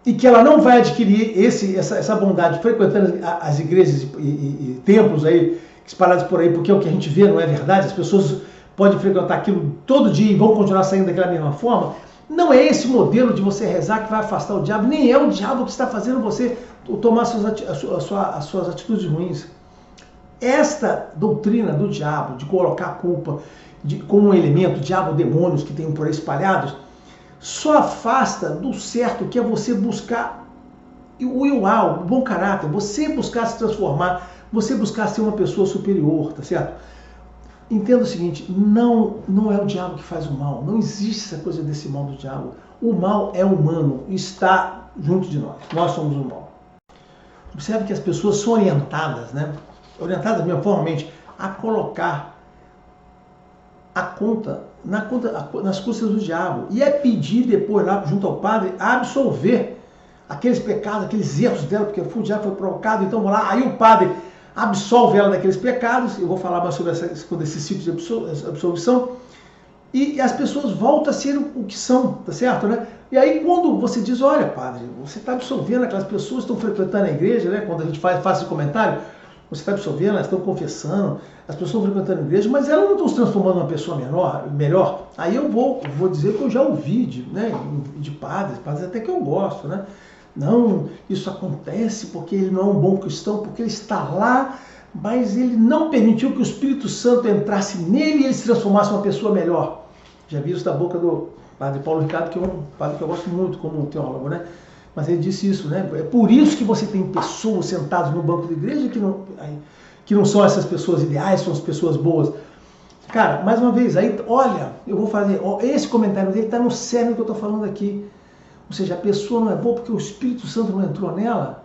e que ela não vai adquirir essa bondade frequentando as igrejas e templos aí, espalhados por aí, porque é o que a gente vê, não é verdade? As pessoas podem frequentar aquilo todo dia e vão continuar saindo daquela mesma forma. Não é esse modelo de você rezar que vai afastar o diabo, nem é o diabo que está fazendo você tomar as suas atitudes ruins. Esta doutrina do diabo, de colocar a culpa como um elemento, diabo, demônios que tem por aí espalhados, só afasta do certo, que é você buscar o bom caráter, você buscar se transformar, você buscar ser uma pessoa superior, tá certo? Entenda o seguinte, não é o diabo que faz o mal, não existe essa coisa desse mal do diabo. O mal é humano, está junto de nós somos o mal. Observe que as pessoas são orientadas, né? Orientadas mesmo formalmente, a colocar a conta nas custas do diabo. E é pedir depois lá junto ao padre a absolver aqueles pecados, aqueles erros dela, porque o diabo foi provocado, então vamos lá, aí o padre absolve ela daqueles pecados, eu vou falar mais sobre esse ciclo de absolvição, e as pessoas voltam a ser o que são, tá certo, né? E aí quando você diz, olha padre, você está absolvendo aquelas pessoas que estão frequentando a igreja, né? Quando a gente faz esse comentário, você está absolvendo, elas estão confessando, as pessoas estão frequentando a igreja, mas elas não estão se transformando numa pessoa melhor. Aí eu vou dizer que eu já ouvi de padres até que eu gosto, né? Não, isso acontece porque ele não é um bom cristão, porque ele está lá, mas ele não permitiu que o Espírito Santo entrasse nele e ele se transformasse numa pessoa melhor. Já vi isso da boca do padre Paulo Ricardo, que é um padre que eu gosto muito como teólogo, né? Mas ele disse isso, né? É por isso que você tem pessoas sentadas no banco da igreja que não são essas pessoas ideais, são as pessoas boas. Cara, mais uma vez, aí, olha, eu vou fazer, esse comentário dele está no cerne do que eu estou falando aqui. Ou seja, a pessoa não é boa porque o Espírito Santo não entrou nela.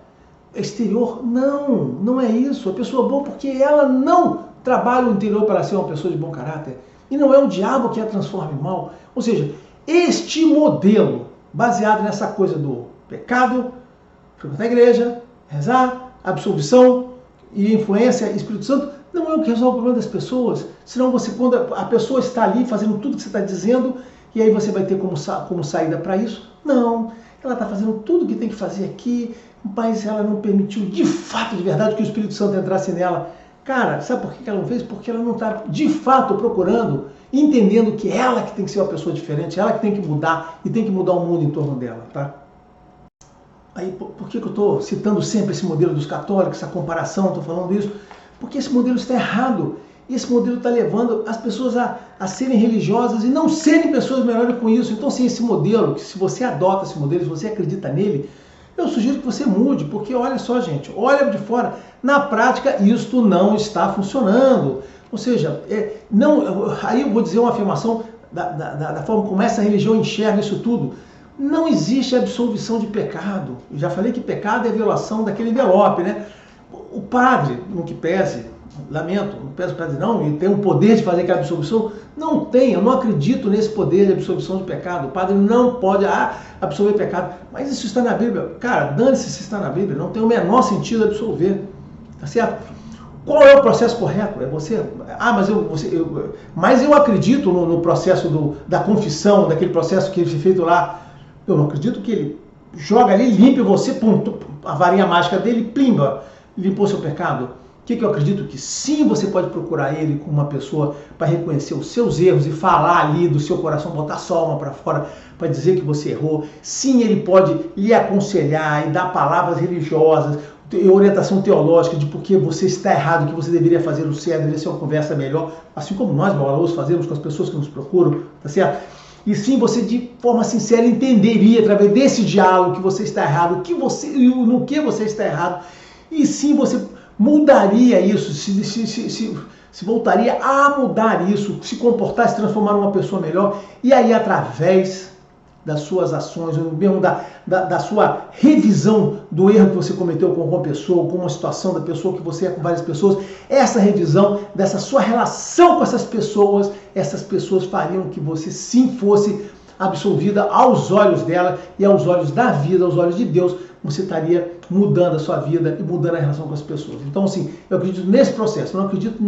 Exterior, não é isso. A pessoa é boa porque ela não trabalha o interior para ser uma pessoa de bom caráter. E não é o diabo que a transforma em mal. Ou seja, este modelo, baseado nessa coisa do pecado, frequentar a igreja, rezar, absolvição e influência, Espírito Santo, não é o que resolve o problema das pessoas. Senão quando a pessoa está ali fazendo tudo que você está dizendo, e aí você vai ter como saída para isso? Não, ela está fazendo tudo o que tem que fazer aqui, mas ela não permitiu de fato, de verdade, que o Espírito Santo entrasse nela. Cara, sabe por que ela não fez? Porque ela não está de fato procurando, entendendo que ela que tem que ser uma pessoa diferente, ela que tem que mudar e tem que mudar o mundo em torno dela, tá? Aí, por que eu estou citando sempre esse modelo dos católicos, essa comparação, estou falando isso? Porque esse modelo está errado. E esse modelo está levando as pessoas a serem religiosas e não serem pessoas melhores com isso. Então, se esse modelo, se você adota esse modelo, se você acredita nele, eu sugiro que você mude, porque olha só, gente, olha de fora. Na prática, isto não está funcionando. Ou seja, aí eu vou dizer uma afirmação da forma como essa religião enxerga isso tudo. Não existe absolvição de pecado. Eu já falei que pecado é a violação daquele envelope, né? O padre, no que pese, lamento, não peço para dizer não, ele tem o poder de fazer aquela absolvição? Não tem, eu não acredito nesse poder de absolvição de pecado. O padre não pode absolver pecado. Mas isso está na Bíblia. Cara, dane-se se está na Bíblia, não tem o menor sentido absolver. Tá certo? Qual é o processo correto? É você... mas eu acredito no processo da confissão, daquele processo que foi feito lá. Eu não acredito que ele joga ali, limpa você, pum, a varinha mágica dele, plimba, limpou seu pecado. O que eu acredito? Que sim, você pode procurar ele como uma pessoa para reconhecer os seus erros e falar ali do seu coração, botar sua alma para fora para dizer que você errou. Sim, ele pode lhe aconselhar e dar palavras religiosas, orientação teológica de por que você está errado, que você deveria fazer o certo, deveria ser uma conversa melhor, assim como nós, babalôs, fazemos com as pessoas que nos procuram, tá certo? E sim, você de forma sincera entenderia através desse diálogo que você está errado, no que você está errado. E sim, você mudaria isso, se voltaria a mudar isso, se comportar, se transformar numa pessoa melhor. E aí, através das suas ações, ou mesmo da sua revisão do erro que você cometeu com uma pessoa, com uma situação da pessoa que você é com várias pessoas, essa revisão dessa sua relação com essas pessoas fariam que você sim fosse absolvida aos olhos dela e aos olhos da vida, aos olhos de Deus. Você estaria mudando a sua vida e mudando a relação com as pessoas. Então, assim, eu acredito nesse processo. Não acredito,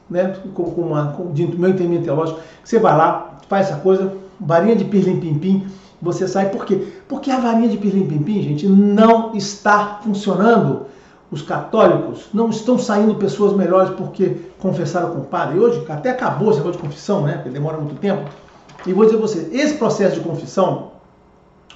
né, do meu entendimento teológico, que você vai lá, faz essa coisa, varinha de pirlim-pim-pim, você sai. Por quê? Porque a varinha de pirlim-pim-pim, gente, não está funcionando. os católicos, não estão saindo pessoas melhores porque confessaram com o padre. E hoje até acabou esse negócio de confissão, né? Porque demora muito tempo. E vou dizer a você, esse processo de confissão,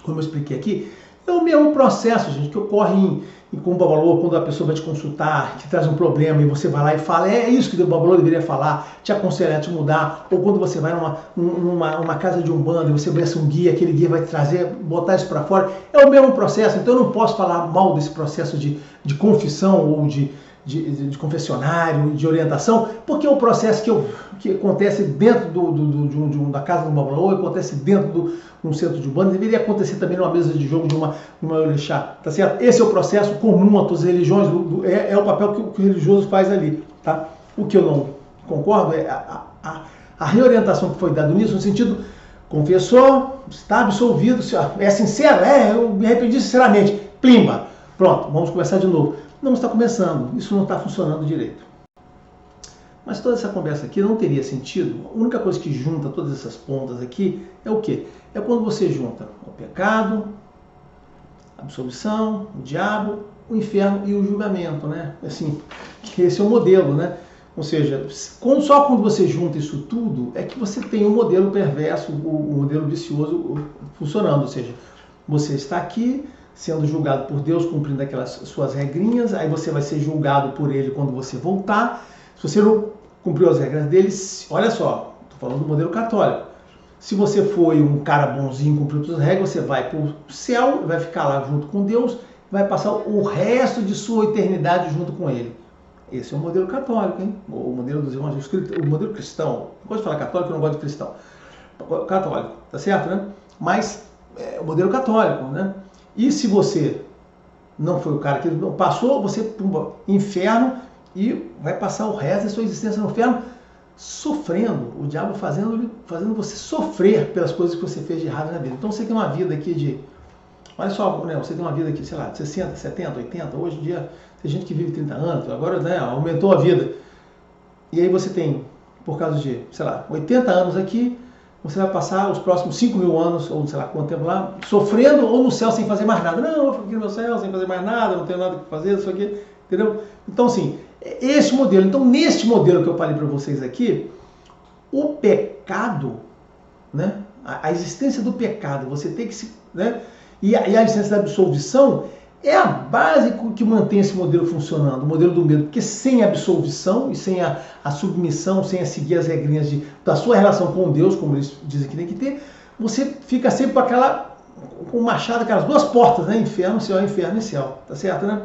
como eu expliquei aqui, é o mesmo processo, gente, que ocorre com o Babalô, quando a pessoa vai te consultar, te traz um problema e você vai lá e fala, é isso que o Babalô deveria falar, te aconselhar, te mudar, ou quando você vai numa casa de umbanda e você vê um guia, aquele guia vai te trazer, botar isso para fora, é o mesmo processo. Então eu não posso falar mal desse processo de confissão ou de confessionário, de orientação, porque é um processo que acontece dentro da casa do Babalô, acontece dentro de um centro de umbanda, deveria acontecer também numa mesa de jogo de uma orixá, tá certo? Esse é o processo comum a todas as religiões, é o papel que o religioso faz ali, tá? O que eu não concordo é a reorientação que foi dada nisso, no sentido, confessou, está absolvido, é sincero, eu me arrependi sinceramente, plimba, pronto, vamos começar de novo. Não está começando, isso não está funcionando direito. Mas toda essa conversa aqui não teria sentido. A única coisa que junta todas essas pontas aqui é o quê? É quando você junta o pecado, a absolvição, o diabo, o inferno e o julgamento, né? Assim, que esse é o modelo, né? Ou seja, só quando você junta isso tudo é que você tem o modelo perverso, o modelo vicioso funcionando. Ou seja, você está aqui sendo julgado por Deus, cumprindo aquelas suas regrinhas, aí você vai ser julgado por ele quando você voltar. Se você não cumpriu as regras dele, olha só, estou falando do modelo católico. Se você foi um cara bonzinho, cumpriu todas as regras, você vai para o céu, vai ficar lá junto com Deus, vai passar o resto de sua eternidade junto com ele. Esse é o modelo católico, hein? O modelo dos irmãos, o modelo cristão. Não gosto de falar católico, eu não gosto de cristão. Católico, tá certo, né? Mas é o modelo católico, né? E se você não foi o cara que passou, você pumba, inferno, e vai passar o resto da sua existência no inferno sofrendo, o diabo fazendo você sofrer pelas coisas que você fez de errado na vida. Então você tem uma vida aqui de, olha só, né, você tem uma vida aqui, sei lá, de 60, 70, 80, hoje em dia tem gente que vive 30 anos, agora, né, aumentou a vida. E aí você tem, por causa de, sei lá, 80 anos aqui, você vai passar os próximos 5.000 anos, ou sei lá quanto tempo lá, sofrendo ou no céu sem fazer mais nada. Não, eu fico aqui no meu céu sem fazer mais nada, não tenho nada que fazer, isso aqui, entendeu? Então, assim, esse modelo. Então, neste modelo que eu falei para vocês aqui, o pecado, né, a existência do pecado, você tem que se, né, e a existência da absolvição é a base que mantém esse modelo funcionando, o modelo do medo, porque sem a absolvição e sem a submissão, sem a seguir as regrinhas da sua relação com Deus, como eles dizem que tem que ter, você fica sempre com o machado, aquelas duas portas, né? Inferno, céu e céu, tá certo, né?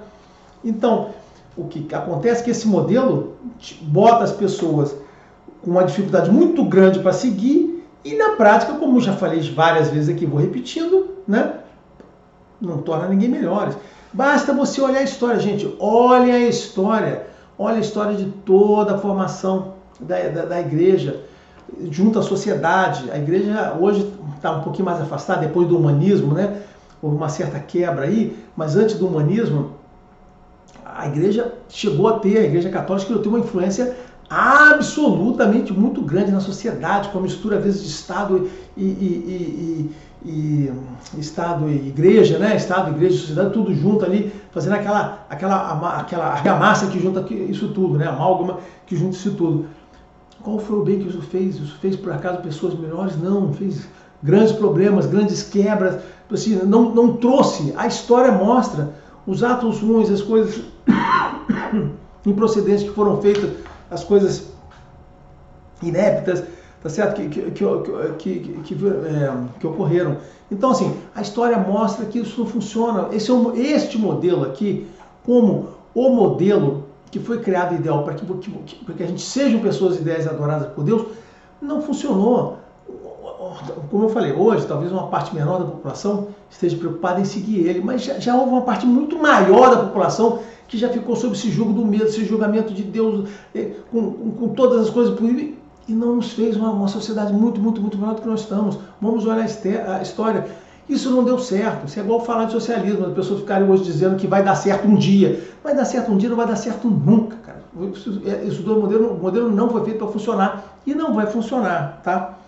Então, o que acontece é que esse modelo bota as pessoas com uma dificuldade muito grande para seguir e na prática, como já falei várias vezes aqui, vou repetindo, né? Não torna ninguém melhores. Basta você olhar a história, gente. Olha a história de toda a formação da igreja junto à sociedade. A igreja hoje está um pouquinho mais afastada depois do humanismo, né? Houve uma certa quebra aí, mas antes do humanismo, a igreja católica tem uma influência absolutamente muito grande na sociedade, com a mistura às vezes de Estado e Estado e igreja, né? Estado, igreja e sociedade, tudo junto ali, fazendo aquela argamassa que junta isso tudo, né? Amálgama que junta isso tudo. Qual foi o bem que isso fez? Isso fez, por acaso, pessoas melhores? Não, fez grandes problemas, grandes quebras, assim, não trouxe. A história mostra os atos ruins, as coisas improcedentes que foram feitas, as coisas inéptas, tá certo? Que ocorreram. Então, assim, a história mostra que isso não funciona. Este modelo aqui, como o modelo que foi criado ideal para que a gente sejam pessoas ideias adoradas por Deus, não funcionou. Como eu falei, hoje, talvez uma parte menor da população esteja preocupada em seguir ele, mas já houve uma parte muito maior da população que já ficou sob esse jugo do medo, esse julgamento de Deus, com todas as coisas possíveis, e não nos fez uma sociedade muito, muito, muito melhor do que nós estamos. Vamos olhar a história. Isso não deu certo. Isso é igual falar de socialismo, as pessoas ficarem hoje dizendo que vai dar certo um dia. Vai dar certo um dia, não vai dar certo nunca, cara. O modelo não foi feito para funcionar e não vai funcionar, tá?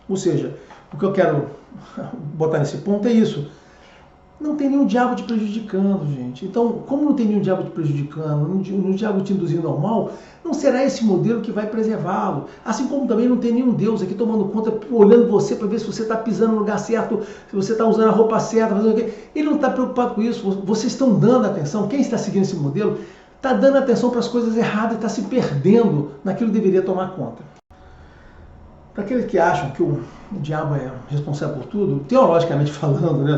Ou seja, o que eu quero botar nesse ponto é isso. Não tem nenhum diabo te prejudicando, gente. Então, como não tem nenhum diabo te prejudicando, nenhum diabo te induzindo ao mal, não será esse modelo que vai preservá-lo. Assim como também não tem nenhum Deus aqui tomando conta, olhando você para ver se você está pisando no lugar certo, se você está usando a roupa certa, fazendo o quê. Ele não está preocupado com isso. Vocês estão dando atenção, quem está seguindo esse modelo, está dando atenção para as coisas erradas e está se perdendo naquilo que deveria tomar conta. Para aqueles que acham que o diabo é responsável por tudo, teologicamente falando, né,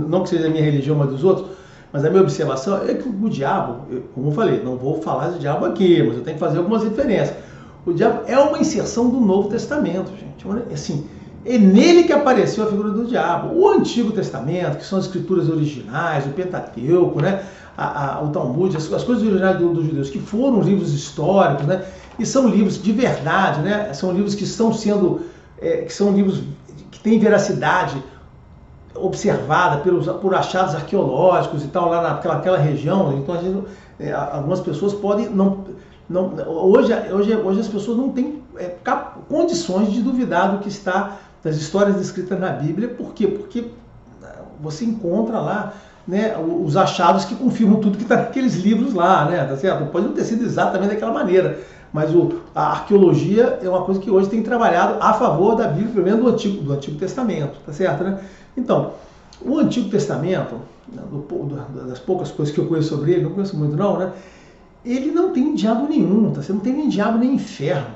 não que seja a minha religião, mas dos outros, mas a minha observação é que o diabo, como eu falei, não vou falar de diabo aqui, mas eu tenho que fazer algumas referências. O diabo é uma inserção do Novo Testamento, gente. Assim, é nele que apareceu a figura do diabo. O Antigo Testamento, que são as escrituras originais, o Pentateuco, né, o Talmud, as coisas originais dos judeus, que foram livros históricos, né, e são livros de verdade, né, são livros que estão sendo, que são livros que têm veracidade observada por achados arqueológicos e tal, lá naquela região. Então, algumas pessoas podem hoje as pessoas não têm condições de duvidar do que está das histórias descritas na Bíblia. Por quê? Porque você encontra lá, né, os achados que confirmam tudo que está naqueles livros lá, né, tá certo? Pode não ter sido exatamente daquela maneira, mas a arqueologia é uma coisa que hoje tem trabalhado a favor da Bíblia, pelo menos do Antigo Testamento, tá certo, né? Então, o Antigo Testamento, das poucas coisas que eu conheço sobre ele, não conheço muito não, né? Ele não tem diabo nenhum, tá? Você não tem nem diabo nem inferno,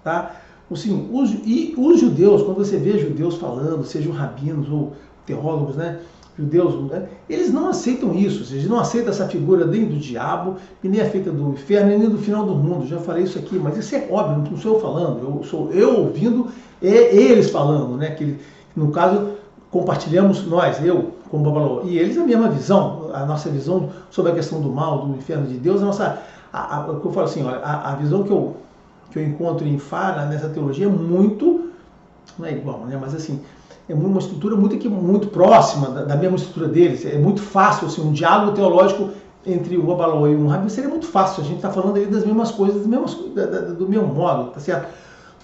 tá? Assim, os judeus, quando você vê judeus falando, sejam rabinos ou teólogos, né? Judeus, né? Eles não aceitam isso, eles não aceitam essa figura nem do diabo, e nem a feita do inferno, nem do final do mundo. Já falei isso aqui, mas isso é óbvio, não sou eu falando, sou eu ouvindo eles falando, né? Que no caso compartilhamos nós, eu como Babalô, e eles a mesma visão, a nossa visão sobre a questão do mal, do inferno de Deus, o que eu falo assim, olha, a visão que eu encontro em Fara, nessa teologia, é muito, não é igual, né? Mas assim, é uma estrutura muito próxima da mesma estrutura deles. É muito fácil, assim, um diálogo teológico entre o Babalô e um Rabi seria muito fácil. A gente está falando aí das mesmas coisas, do mesmo modo, tá certo?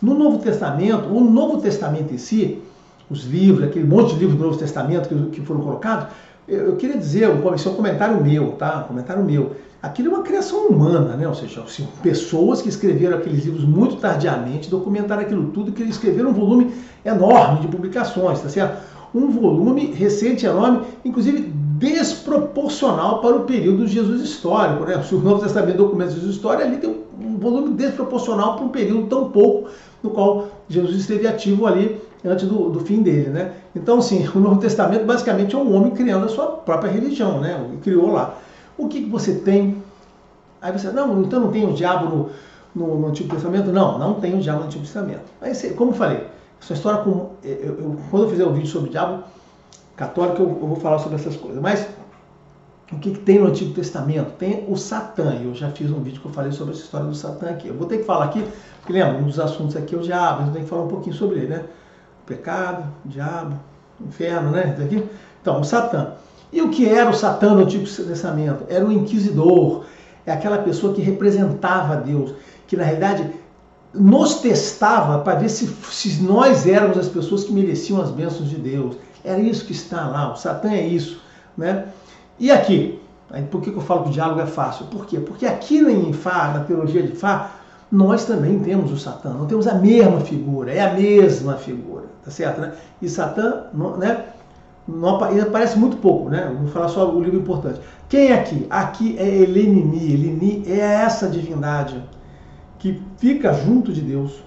No Novo Testamento, o Novo Testamento em si, os livros, aquele monte de livros do Novo Testamento que foram colocados, eu queria dizer, isso é um comentário meu, tá? Um comentário meu. Aquilo é uma criação humana, né? Ou seja, assim, pessoas que escreveram aqueles livros muito tardiamente, documentaram aquilo tudo, que escreveram um volume enorme de publicações, tá certo? Um volume recente, enorme, inclusive desproporcional para o período de Jesus histórico, né? Se o Novo Testamento documenta Jesus história, ali tem um volume desproporcional para um período tão pouco no qual Jesus esteve ativo ali antes do fim dele, né? Então, assim, o Novo Testamento basicamente é um homem criando a sua própria religião, né? Ele criou lá. O que você tem? Aí você, não, então não tem o diabo no Antigo Testamento? Não tem o diabo no Antigo Testamento. Aí, como eu falei, essa história, quando eu fizer o vídeo sobre o diabo católico, eu vou falar sobre essas coisas. Mas o que tem no Antigo Testamento? Tem o Satã. Eu já fiz um vídeo que eu falei sobre essa história do Satã aqui. Eu vou ter que falar aqui, porque lembra, um dos assuntos aqui é o diabo, eu tenho que falar um pouquinho sobre ele, né? O pecado, o diabo, o inferno, né? Então, o Satã. E o que era o Satã no Antigo Testamento? Era o inquisidor, é aquela pessoa que representava Deus, que na realidade nos testava para ver se nós éramos as pessoas que mereciam as bênçãos de Deus. Era isso que está lá, o Satã é isso, né? E aqui, por que eu falo que o diálogo é fácil? Por quê? Porque aqui em Fá, na teologia de Fá, nós também temos o Satã, não temos a mesma figura, é a mesma figura, tá certo, né? E Satã, né? Ele aparece muito pouco, né? Vou falar só o livro importante. Quem é aqui? Aqui é Elenini. Elenini é essa divindade que fica junto de Deus,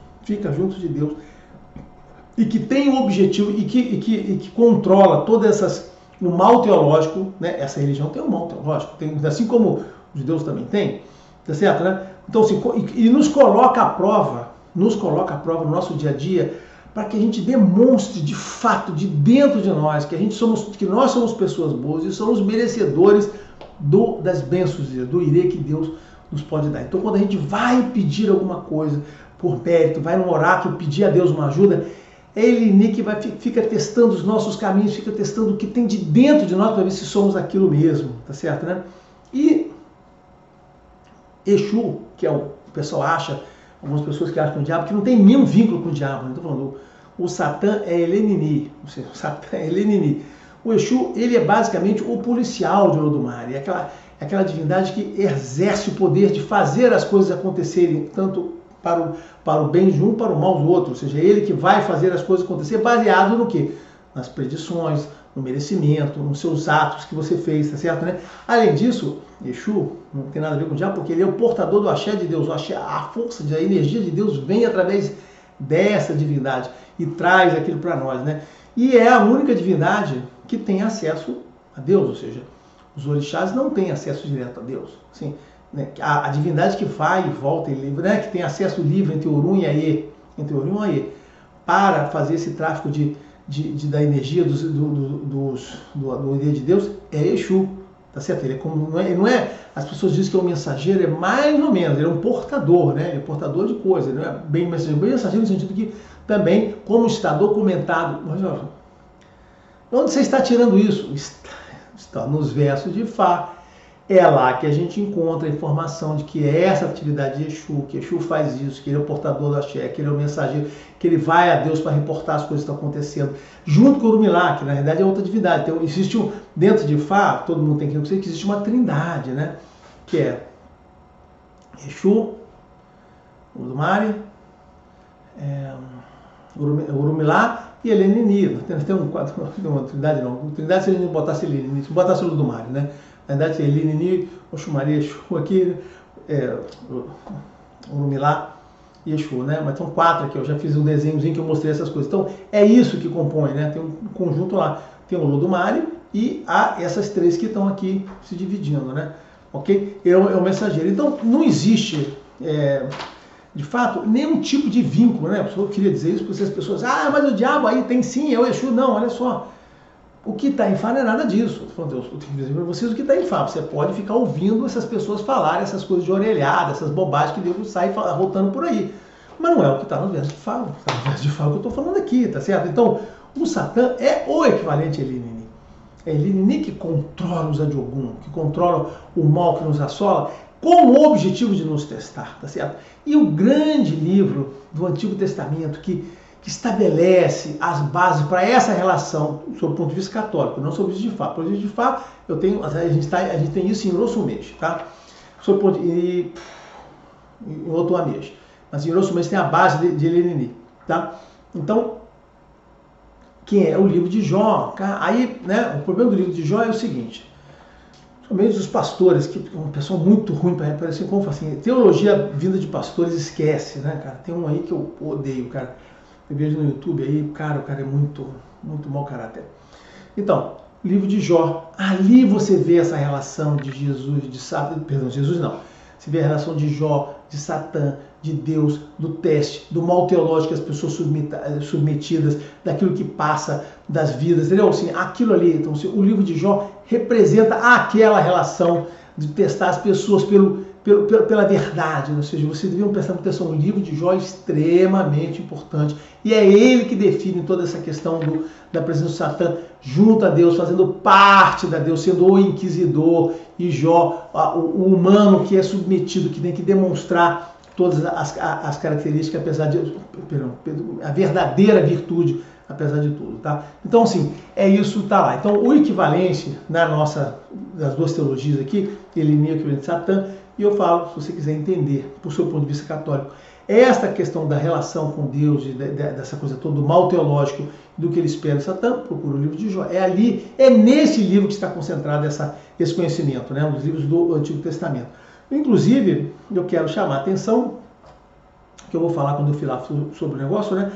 e que tem o objetivo e que controla todas o mal teológico, né? Essa religião tem um mal teológico, assim como os judeus também têm, tá certo, né? Então, assim, e nos coloca à prova no nosso dia a dia, para que a gente demonstre de fato, de dentro de nós, que nós somos pessoas boas e somos merecedores das bênçãos, do irê que Deus nos pode dar. Então, quando a gente vai pedir alguma coisa por mérito, vai no oráculo pedir a Deus uma ajuda, é Ele que fica testando os nossos caminhos, fica testando o que tem de dentro de nós para ver se somos aquilo mesmo, tá certo, né? E Exu, que é o pessoal acha, algumas pessoas que acham que o diabo, que não tem nenhum vínculo com o diabo, né? Estou falando, o Satã é Elenini, ou seja, o Satã é Elenini. O Exu, ele é basicamente o policial de Olodumare, é aquela divindade que exerce o poder de fazer as coisas acontecerem, tanto para o bem de um, para o mal do outro. Ou seja, é ele que vai fazer as coisas acontecer baseado no quê? Nas predições, no merecimento, nos seus atos que você fez, tá certo, né? Além disso, Exu não tem nada a ver com o diabo, porque ele é o portador do axé de Deus. O axé, a força, a energia de Deus vem através dessa divindade e traz aquilo para nós, né? E é a única divindade que tem acesso a Deus, ou seja, os orixás não têm acesso direto a Deus. Assim, né? A divindade que vai e volta, né? Que tem acesso livre entre Orun e Aie, para fazer esse tráfico da energia do poder de Deus, é Exu, tá certo? Ele é como, não é, as pessoas dizem que é um mensageiro, é mais ou menos, ele é um portador, né? Ele é portador de coisas, não é bem mensageiro no sentido que também, como está documentado, mas, ó, onde você está tirando isso? Está nos versos de Fá. É lá que a gente encontra a informação de que é essa atividade de Exu, que Exu faz isso, que ele é o portador do axé, que ele é o mensageiro, que ele vai a Deus para reportar as coisas que estão acontecendo, junto com o Urumilá, que na realidade é outra divindade. Então, existe dentro de Fá, todo mundo tem que conhecer que existe uma trindade, né? Que é Exu, Olodumare, Urumilá e Elenini. Tem uma trindade, não. Trindade se a gente botasse Elenini, se botasse Olodumare, né? Na verdade, Elenini, Oxumaré, Exu aqui, Urumilá e Exu, né? Mas são 4 aqui, eu já fiz um desenhozinho que eu mostrei essas coisas. Então, é isso que compõe, né? Tem um conjunto lá, tem o Olodumare e há essas 3 que estão aqui se dividindo, né? Ok? É o mensageiro. Então, não existe, de fato, nenhum tipo de vínculo, né? Eu queria dizer isso porque as pessoas, mas o diabo aí tem sim, é o Exu. Não, olha só. O que está em Fá não é nada disso. Eu tenho que dizer para vocês o que está em Fá. Você pode ficar ouvindo essas pessoas falarem essas coisas de orelhada, essas bobagens que Deus sai rotando por aí. Mas não é o que está no verso de Fá. Está no verso de Fá que eu estou falando aqui, tá certo? Então, o Satã é o equivalente a Elinini. É Elinini que controla os Adiogun, que controla o mal que nos assola, com o objetivo de nos testar, tá certo? E o grande livro do Antigo Testamento que estabelece as bases para essa relação, sob o ponto de vista católico, não sob o ponto de Fá. Sob o ponto de Fá, a gente tem isso em Orosumesh, tá? Em Otuamesh. Mas em Orosumesh tem a base de Elenini, tá? Então, quem é o livro de Jó? Aí, né, o problema do livro de Jó é o seguinte: somente os pastores, que é uma pessoa muito ruim para parecer como assim, teologia vinda de pastores, esquece, né, cara? Tem um aí que eu odeio, cara. Eu vejo no YouTube aí, o cara é muito, muito mau caráter. Então, livro de Jó, ali você vê essa relação de Jesus, de Satã, perdão, Jesus não. Você vê a relação de Jó, de Satã, de Deus, do teste, do mal teológico que as pessoas submetidas, daquilo que passa das vidas, entendeu? Assim, aquilo ali, então, o livro de Jó representa aquela relação de testar as pessoas pela verdade, ou seja, vocês deviam prestar atenção. O livro de Jó é extremamente importante e é ele que define toda essa questão da presença do Satã junto a Deus, fazendo parte da Deus, sendo o inquisidor, e Jó, o humano que é submetido, que tem que demonstrar todas as características, apesar de, a verdadeira virtude, apesar de tudo, tá? Então, assim, é isso, tá lá. Então, o equivalente das duas teologias aqui, Elenini e o equivalente de Satã, e eu falo, se você quiser entender, por seu ponto de vista católico, essa questão da relação com Deus, dessa coisa toda, do mal teológico, do que ele espera de Satã, procura o livro de Jó. É nesse livro que está concentrado esse conhecimento, né? Nos livros do Antigo Testamento. Inclusive, eu quero chamar a atenção, que eu vou falar quando eu falar sobre o negócio, né?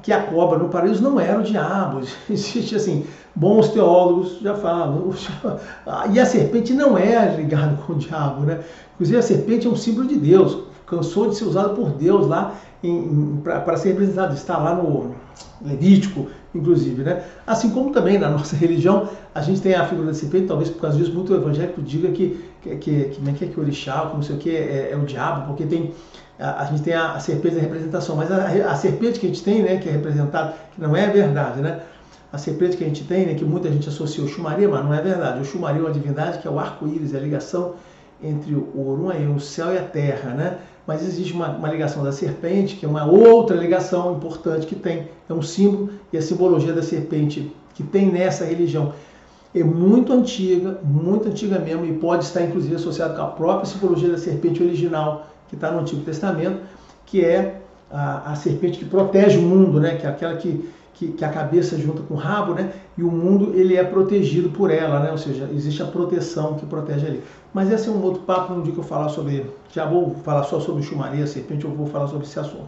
Que a cobra no paraíso não era o diabo. Existe, assim, bons teólogos já falam. E a serpente não é ligada com o diabo, né? Inclusive, a serpente é um símbolo de Deus. Cansou de ser usado por Deus lá para ser representado. Está lá no Levítico, inclusive, né? Assim como também na nossa religião, a gente tem a figura da serpente. Talvez por causa disso, muito evangélico diga que o orixá, que não sei o que, é o diabo, porque a gente tem a serpente da representação, mas a serpente que a gente tem, né, que é representada, que não é verdade, né? A serpente que a gente tem, né, que muita gente associa ao Oxumaré, mas não é verdade. O Oxumaré é uma divindade que é o arco-íris, é a ligação entre o Orun, o céu e a terra, né? Mas existe uma ligação da serpente, que é uma outra ligação importante que tem. É um símbolo, e a simbologia da serpente que tem nessa religião é muito antiga mesmo, e pode estar inclusive associada com a própria simbologia da serpente original que está no Antigo Testamento, que é a serpente que protege o mundo, né? Que é aquela que a cabeça junta com o rabo, né? E o mundo ele é protegido por ela, né? Ou seja, existe a proteção que protege ali. Mas esse é um outro papo, no dia que eu falar sobre, já vou falar só sobre chumaria, serpente, eu vou falar sobre esse assunto.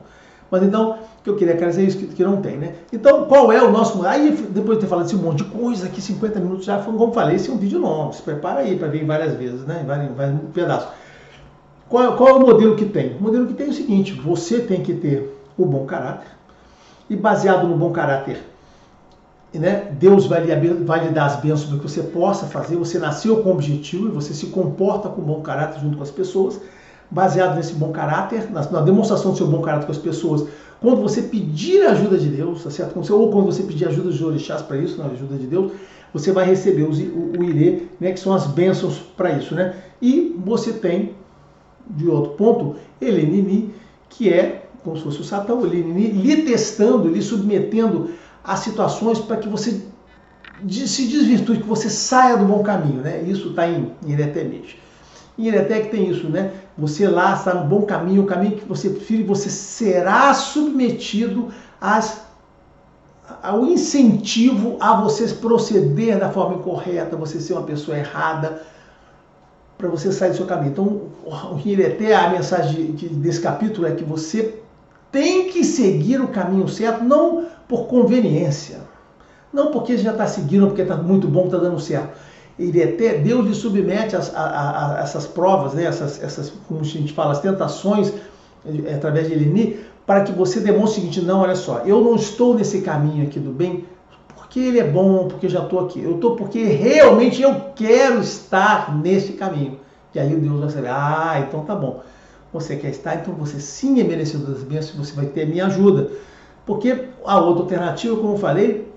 Mas então, o que eu queria dizer é isso que não tem, né? Então, qual é o nosso... Aí, depois de ter falado esse monte de coisa aqui, 50 minutos já, como eu falei, esse é um vídeo longo, se prepara aí para ver várias vezes, né? Em vários pedaços. Qual é o modelo que tem? O modelo que tem é o seguinte, você tem que ter o bom caráter, e baseado no bom caráter, né, Deus vai lhe dar as bênçãos para que você possa fazer, você nasceu com objetivo e você se comporta com bom caráter junto com as pessoas, baseado nesse bom caráter, na demonstração do seu bom caráter com as pessoas, quando você pedir a ajuda de Deus, tá certo? Ou quando você pedir ajuda dos orixás para isso, na ajuda de Deus, você vai receber o irê, né, que são as bênçãos para isso, né? E você tem, de outro ponto, Elenini, que é como se fosse o Satã, lhe testando, lhe submetendo a situações para que você se desvirtue, que você saia do bom caminho, né? Isso está em Ireté Mesh. Em Ireté que tem isso, né? Você lá está no bom caminho, o caminho que você prefere, você será submetido ao incentivo a você proceder da forma incorreta, você ser uma pessoa errada, para você sair do seu caminho. Então, em Ireté, a mensagem desse capítulo é que você tem que seguir o caminho certo, não por conveniência, não porque já está seguindo, porque está muito bom, está dando certo. Ireté, Deus lhe submete a essas provas, né, essas, como a gente fala, as tentações, através de Eleni, para que você demonstre o seguinte, não, olha só, eu não estou nesse caminho aqui do bem, porque ele é bom, porque eu já estou aqui, eu estou porque realmente eu quero estar nesse caminho. E aí Deus vai saber, então tá bom. Você quer estar, então você sim é merecedor das bênçãos, você vai ter a minha ajuda. Porque a outra alternativa, como eu falei,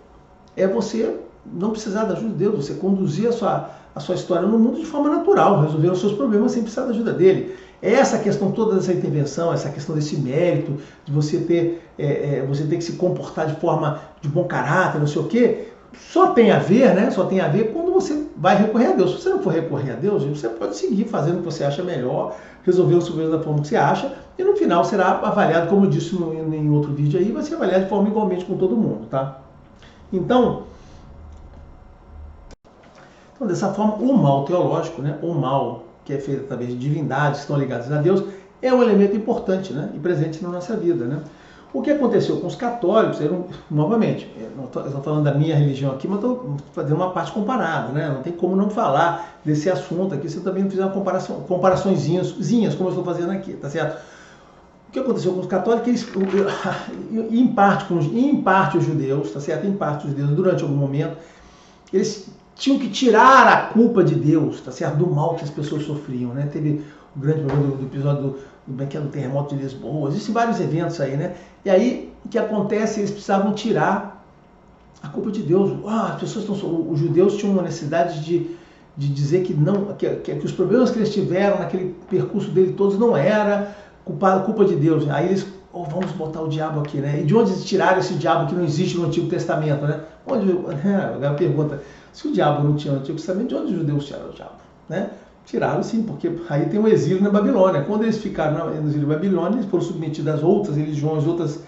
é você não precisar da ajuda de Deus, você conduzir a sua história no mundo de forma natural, resolver os seus problemas sem precisar da ajuda dele. Essa questão toda dessa intervenção, essa questão desse mérito, de você ter que se comportar de forma de bom caráter, não sei o quê, só tem a ver, né? Só tem a ver quando você vai recorrer a Deus. Se você não for recorrer a Deus, você pode seguir fazendo o que você acha melhor, resolver os problemas da forma que você acha, e no final será avaliado, como eu disse em outro vídeo aí, vai ser avaliado de forma igualmente com todo mundo, tá? Então, dessa forma, o mal teológico, né? O mal que é feito através de divindades que estão ligadas a Deus, é um elemento importante, né? E presente na nossa vida, né? O que aconteceu com os católicos, novamente, eu estou falando da minha religião aqui, mas estou fazendo uma parte comparada, né? Não tem como não falar desse assunto aqui, se eu também não fizer uma comparaçõezinhas, como eu estou fazendo aqui, tá certo? O que aconteceu com os católicos, em parte os judeus, tá certo? Em parte os judeus, durante algum momento, eles tinham que tirar a culpa de Deus, tá certo? Do mal que as pessoas sofriam, né? Teve o grande problema do episódio do terremoto de Lisboa, existem vários eventos aí, né? E aí, o que acontece? Eles precisavam tirar a culpa de Deus. As pessoas os judeus tinham uma necessidade de dizer que não, que os problemas que eles tiveram naquele percurso dele todos não era culpa de Deus. Aí eles, vamos botar o diabo aqui, né? E de onde eles tiraram esse diabo que não existe no Antigo Testamento, né? Agora pergunta, se o diabo não tinha no Antigo Testamento, de onde os judeus tiraram o diabo, né? Tiraram sim, porque aí tem um exílio na Babilônia. Quando eles ficaram no exílio da Babilônia, eles foram submetidos às outras religiões, outros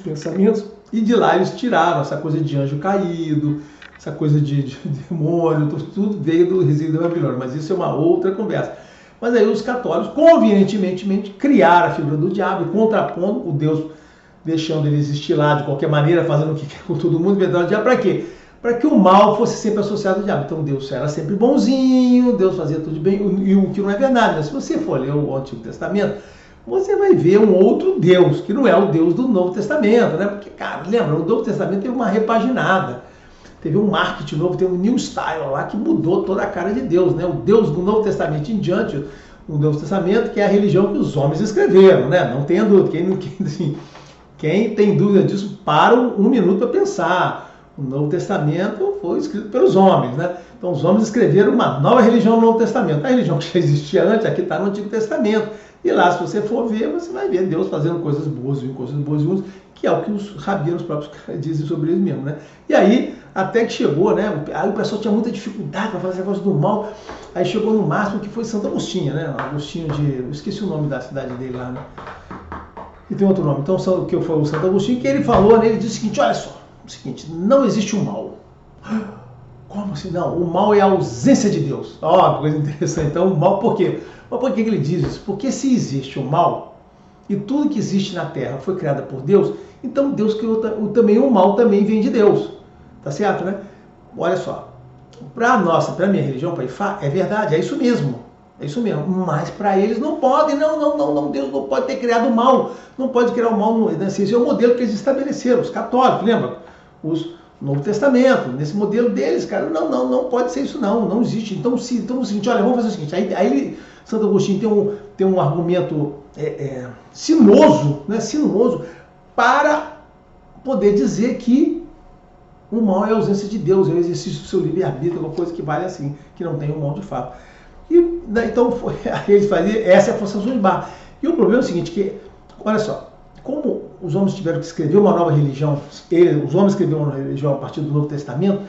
pensamentos, e de lá eles tiraram essa coisa de anjo caído, essa coisa de demônio, tudo veio do exílio da Babilônia, mas isso é uma outra conversa. Mas aí os católicos, convenientemente, criaram a figura do diabo e contrapondo o Deus, deixando ele existir lá de qualquer maneira, fazendo o que quer com todo mundo, verdade, o diabo para quê? Para que o mal fosse sempre associado ao diabo. Então Deus era sempre bonzinho, Deus fazia tudo bem, e o que não é verdade. Mas se você for ler o Antigo Testamento, você vai ver um outro Deus, que não é o Deus do Novo Testamento, né? Porque, cara, lembra, o Novo Testamento teve uma repaginada, teve um marketing novo, teve um new style lá que mudou toda a cara de Deus, né? O Deus do Novo Testamento em diante, o Novo Testamento, que é a religião que os homens escreveram, né? Não tenha dúvida, quem tem dúvida disso, para um minuto para pensar. O Novo Testamento foi escrito pelos homens, né? Então os homens escreveram uma nova religião no Novo Testamento. A religião que já existia antes, aqui está no Antigo Testamento. E lá, se você for ver, você vai ver Deus fazendo coisas boas e coisas boas e que é o que os rabinos próprios dizem sobre eles mesmos, né? E aí, até que chegou, né? Aí o pessoal tinha muita dificuldade para fazer esse negócio do mal. Aí chegou no máximo que foi Santo Agostinho, né? Agostinho de... Eu esqueci o nome da cidade dele lá, né? E tem outro nome. Então, o que foi o Santo Agostinho, que ele falou, né? Ele disse o seguinte, olha só, o seguinte, não existe o mal. Como assim? Não, o mal é a ausência de Deus. Ó, que coisa interessante. Então, o mal, por quê? Mas por que ele diz isso? Porque se existe o mal, e tudo que existe na Terra foi criado por Deus, então Deus criou também o mal, também vem de Deus. Tá certo, né? Olha só, para a minha religião, para Ifá, é verdade, é isso mesmo. É isso mesmo. Mas para eles não pode, não, Deus não pode ter criado o mal. Não pode criar o mal. Esse é o modelo que eles estabeleceram, os católicos, lembra? Os Novo Testamento, nesse modelo deles, cara, não pode ser isso não existe. Então o seguinte, olha, vamos fazer o seguinte, aí Santo Agostinho tem um argumento sinuoso, né, sinuoso, para poder dizer que o mal é a ausência de Deus, é o exercício do seu livre-arbítrio, uma coisa que vale assim, que não tem o mal de fato. E então eles faziam, essa é a forçação de barra. E o problema é o seguinte, que, olha só, como os homens tiveram que escrever uma nova religião, os homens escreveram uma religião a partir do Novo Testamento,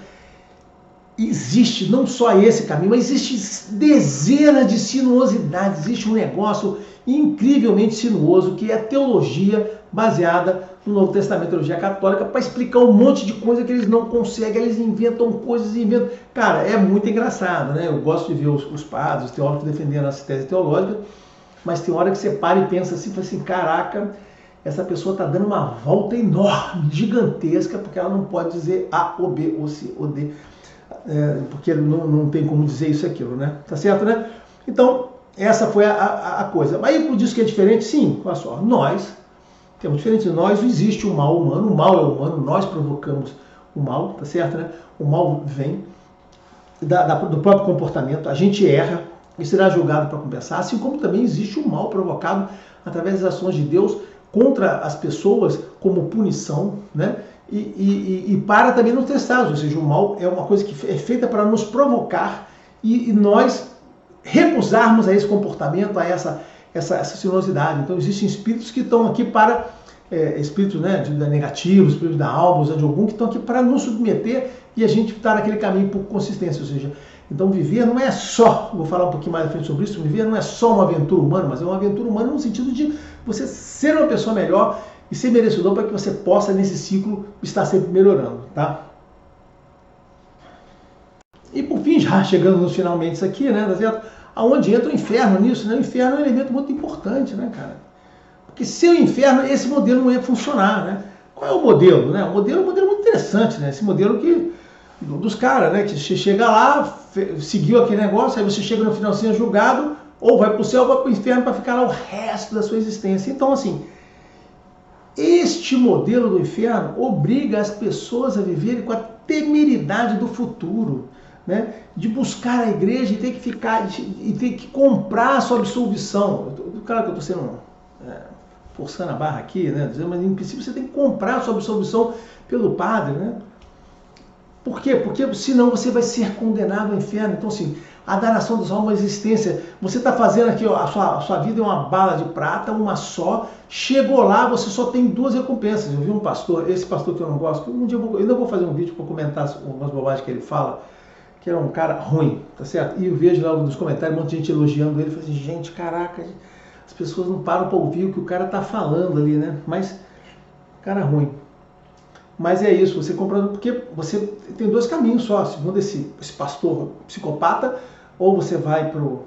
existe não só esse caminho, mas existe dezenas de sinuosidades, existe um negócio incrivelmente sinuoso, que é a teologia baseada no Novo Testamento, teologia católica, para explicar um monte de coisa que eles não conseguem, eles inventam coisas, inventam. Cara, é muito engraçado, né? Eu gosto de ver os padres, os teólogos defendendo as teses teológicas, mas tem hora que você para e pensa assim, caraca, essa pessoa está dando uma volta enorme, gigantesca, porque ela não pode dizer A ou B ou C ou D, porque não tem como dizer isso e aquilo, né? Tá certo, né? Então, essa foi a coisa. Aí, por isso que é diferente, sim, olha só, nós temos diferente de nós, existe o mal humano, o mal é humano, nós provocamos o mal, tá certo, né? O mal vem do próprio comportamento, a gente erra e será julgado para compensar, assim como também existe o mal provocado através das ações de Deus contra as pessoas como punição, né? E para também nos testar, ou seja, o mal é uma coisa que é feita para nos provocar e nós recusarmos a esse comportamento, a essa sinuosidade. Então existem espíritos que estão aqui para, espíritos, né, negativos, espíritos da alma, de algum, que estão aqui para nos submeter e a gente estar naquele caminho por consistência, ou seja, então viver não é só, vou falar um pouquinho mais à frente sobre isso, viver não é só uma aventura humana, mas é uma aventura humana no sentido de você ser uma pessoa melhor e ser merecedor para que você possa, nesse ciclo, estar sempre melhorando, tá? E por fim, já chegando nos finalmente isso aqui, né, tá certo? Aonde entra o inferno nisso, né? O inferno é um elemento muito importante, né, cara? Porque sem o inferno, esse modelo não ia funcionar, né? Qual é o modelo, né? O modelo é um modelo muito interessante, né? Esse modelo dos caras, né? Que você chega lá, seguiu aquele negócio, aí você chega no finalzinho julgado, ou vai para o céu ou vai para o inferno para ficar lá o resto da sua existência. Então, assim, este modelo do inferno obriga as pessoas a viverem com a temeridade do futuro, né? De buscar a igreja e ter que ficar e ter que comprar a sua absolvição. Claro que eu estou sendo forçando a barra aqui, né? Mas em princípio você tem que comprar a sua absolvição pelo padre, né? Por quê? Porque senão você vai ser condenado ao inferno. Então, assim, a danação das almas, a existência. Você está fazendo aqui, ó, a sua vida é uma bala de prata, uma só. Chegou lá, você só tem 2 recompensas. Eu vi um pastor, esse pastor que eu não gosto, um dia eu ainda vou fazer um vídeo para comentar umas bobagens que ele fala, que era um cara ruim, tá certo? E eu vejo lá nos comentários um monte de gente elogiando ele, eu falei assim, gente, caraca, as pessoas não param para ouvir o que o cara tá falando ali, né? Mas, cara ruim. Mas é isso, você compra, porque você tem 2 caminhos só, segundo esse pastor psicopata, ou você vai pro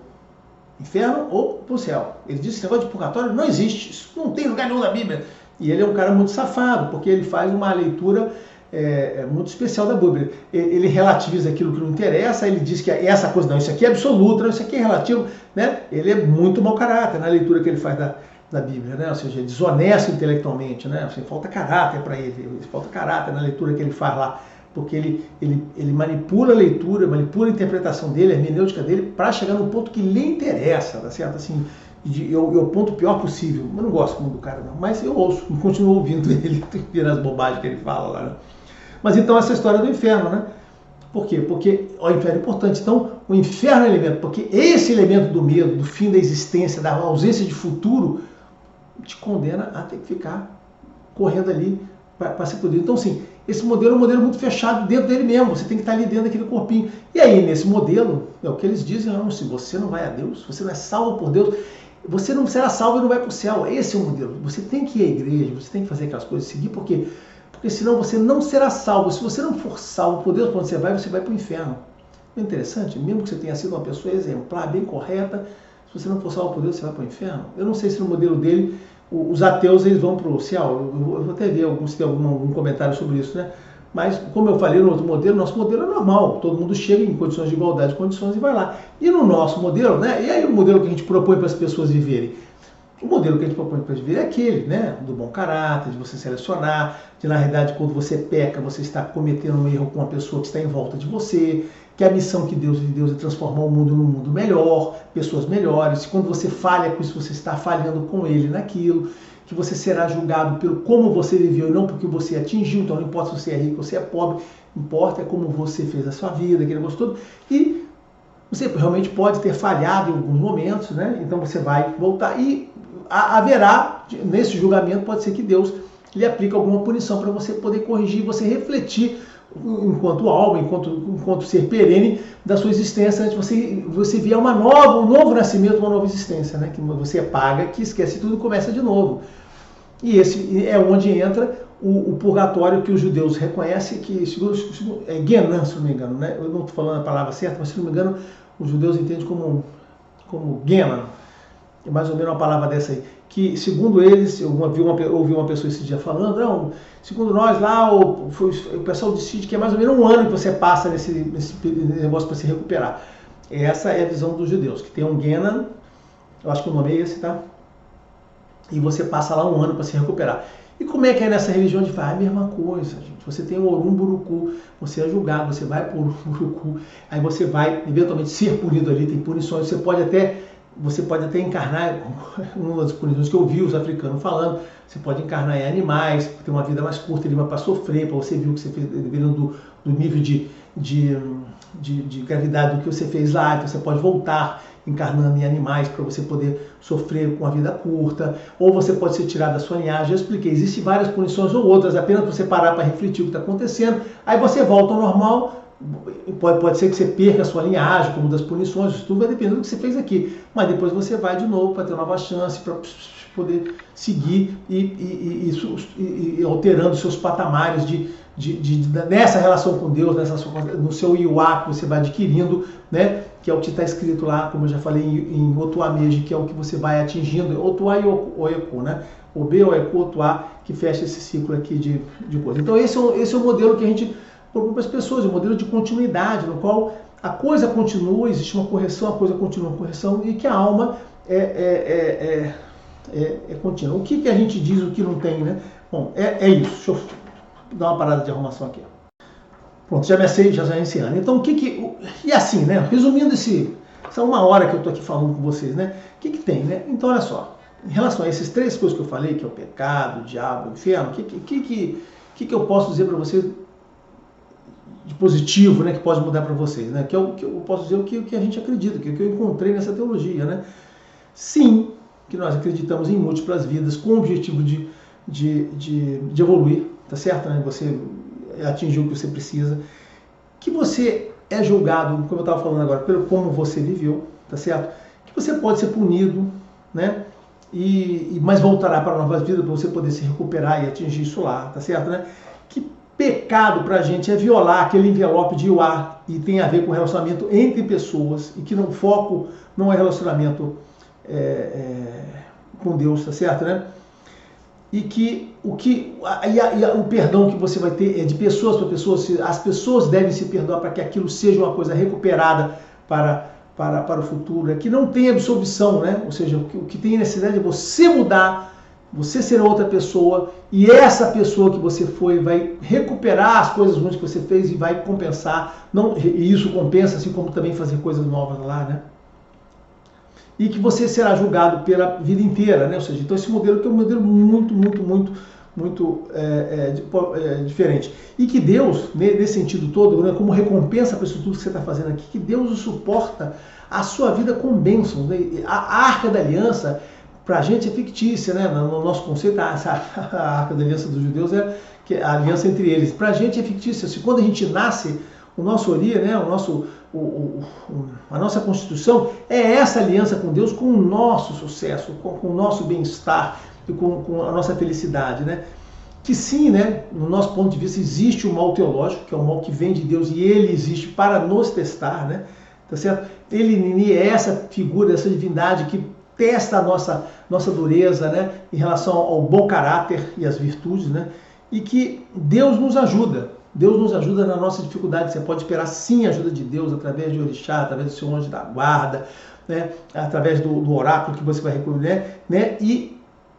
inferno ou pro céu. Ele disse que esse negócio de purgatório não existe, isso não tem lugar nenhum na Bíblia. E ele é um cara muito safado, porque ele faz uma leitura muito especial da Bíblia. Ele relativiza aquilo que não interessa, ele diz que essa coisa, não, isso aqui é absoluto, não, isso aqui é relativo, né? Ele é muito mau caráter na leitura que ele faz da Bíblia, né? Ou seja, é desonesto intelectualmente, né? Assim, falta caráter para ele, falta caráter na leitura que ele faz lá, porque ele manipula a leitura, manipula a interpretação dele, a hermenêutica dele, para chegar no ponto que lhe interessa, tá certo? Assim, o ponto pior possível. Eu não gosto muito do cara, não, mas eu ouço, continuo ouvindo ele, vendo as bobagens que ele fala lá, né? Mas então essa história do inferno, né? Por quê? Porque o inferno é importante. Então, o inferno é elemento, porque esse elemento do medo, do fim da existência, da ausência de futuro, te condena a ter que ficar correndo ali para ser podido. Então, sim, esse modelo é um modelo muito fechado dentro dele mesmo. Você tem que estar ali dentro daquele corpinho. E aí, nesse modelo, é o que eles dizem, não, se você não vai a Deus, você não é salvo por Deus, você não será salvo e não vai para o céu. Esse é o modelo. Você tem que ir à igreja, você tem que fazer aquelas coisas, seguir, por quê? Porque senão você não será salvo. Se você não for salvo por Deus, quando você vai para o inferno. É interessante, mesmo que você tenha sido uma pessoa exemplar, bem correta, se você não for salvo por Deus, você vai para o inferno. Eu não sei se no modelo dele, os ateus eles vão para o céu. Eu vou até ver se tem algum comentário sobre isso, né? Mas, como eu falei no outro modelo, nosso modelo é normal. Todo mundo chega em condições de igualdade de condições e vai lá. E no nosso modelo, né? E aí o modelo que a gente propõe para as pessoas viverem? O modelo que a gente propõe para viver é aquele, né? Do bom caráter, de você selecionar, de na realidade quando você peca, você está cometendo um erro com uma pessoa que está em volta de você, que a missão que Deus lhe deu é transformar o mundo num mundo melhor, pessoas melhores. Quando você falha com isso, você está falhando com ele naquilo, que você será julgado pelo como você viveu e não porque você atingiu. Então não importa se você é rico ou se é pobre, importa é como você fez a sua vida, aquele negócio todo. E você realmente pode ter falhado em alguns momentos, né? Então você vai voltar e haverá, nesse julgamento, pode ser que Deus lhe aplique alguma punição para você poder corrigir, você refletir enquanto alma, enquanto ser perene da sua existência, antes de você vier um novo nascimento, uma nova existência, né? Que você paga, que esquece tudo e começa de novo. E esse é onde entra o purgatório que os judeus reconhecem, que segundo Genan, se não me engano, né? Eu não estou falando a palavra certa, mas se não me engano, os judeus entendem como Genan. É mais ou menos uma palavra dessa aí, que segundo eles, eu ouvi uma pessoa esse dia falando, não, segundo nós lá, o pessoal decide que é mais ou menos um ano que você passa nesse negócio para se recuperar. Essa é a visão dos judeus, que tem um Genan, eu acho que o nome é esse, tá? E você passa lá um ano para se recuperar. E como é que é nessa religião de fé? A mesma coisa, gente. Você tem o Orum Buruku, você é julgado, você vai para o Buruku, aí você vai eventualmente ser punido ali, tem punições, você pode até encarnar, uma das punições que eu vi os africanos falando, você pode encarnar em animais, ter uma vida mais curta, para sofrer, para você ver o que você fez, dependendo do nível de gravidade do que você fez lá, então você pode voltar encarnando em animais para você poder sofrer com a vida curta, ou você pode ser tirado da sua linhagem. Eu expliquei, existem várias punições ou outras, apenas para você parar para refletir o que está acontecendo, aí você volta ao normal. Pode ser que você perca a sua linhagem, como das punições, isso tudo vai depender do que você fez aqui. Mas depois você vai de novo para ter uma nova chance, para poder seguir e alterando seus patamares nessa relação com Deus, no seu Iuá que você vai adquirindo, né? Que é o que está escrito lá, como eu já falei, em Otuameji, que é o que você vai atingindo, Otuá e Oeku, né? O B, Oeku, Otuá, que fecha esse ciclo aqui de coisa. Então esse é o modelo que a gente propõe para as pessoas, um modelo de continuidade, no qual a coisa continua, existe uma correção, a coisa continua uma correção, e que a alma é contínua. O que a gente diz, o que não tem, né? Bom, é isso. Deixa eu dar uma parada de arrumação aqui. Pronto, já iniciando. Então, e assim, né? Resumindo essa uma hora que eu estou aqui falando com vocês, né? O que tem, né? Então, olha só. Em relação a essas três coisas que eu falei, que é o pecado, o diabo, o inferno, o que eu posso dizer para vocês de positivo, né, que pode mudar para vocês, né? Que eu posso dizer o que a gente acredita, que eu encontrei nessa teologia, né? Sim, que nós acreditamos em múltiplas vidas com o objetivo de evoluir, tá certo? Né? Você atingir o que você precisa, que você é julgado, como eu estava falando agora, pelo como você viveu, tá certo? Que você pode ser punido, né? Mas voltará para novas vidas para você poder se recuperar e atingir isso lá, tá certo, né? Que pecado para a gente é violar aquele envelope de Iuá e tem a ver com relacionamento entre pessoas e que o foco não é relacionamento com Deus, tá certo, né? E que o perdão que você vai ter é de pessoas para pessoas, as pessoas devem se perdoar para que aquilo seja uma coisa recuperada para o futuro, que não tem absolvição, né? Ou seja, o que tem necessidade é você mudar, você ser outra pessoa, e essa pessoa que você foi vai recuperar as coisas ruins que você fez e vai compensar, e isso compensa, assim como também fazer coisas novas lá, né? E que você será julgado pela vida inteira, né? Ou seja, então esse modelo que é um modelo muito, muito, muito, diferente. E que Deus, nesse sentido todo, né, como recompensa para isso tudo que você está fazendo aqui, que Deus o suporta a sua vida com bênçãos. Né? A Arca da Aliança, para a gente, é fictícia, né? No nosso conceito, a Arca da Aliança dos judeus é a aliança entre eles. Para a gente é fictícia. Se quando a gente nasce, o nosso Oria, né? A nossa Constituição é essa aliança com Deus, com o nosso sucesso, com o nosso bem-estar e com a nossa felicidade, né? Que sim, né, no nosso ponto de vista, existe o mal teológico, que é o mal que vem de Deus e ele existe para nos testar, né? Tá certo? Ele é essa figura, essa divindade que testa a nossa dureza, né, em relação ao bom caráter e às virtudes, né? E que Deus nos ajuda. Deus nos ajuda na nossa dificuldade. Você pode esperar sim a ajuda de Deus através de orixá, através do seu anjo da guarda, né? Através do oráculo que você vai recolher, né?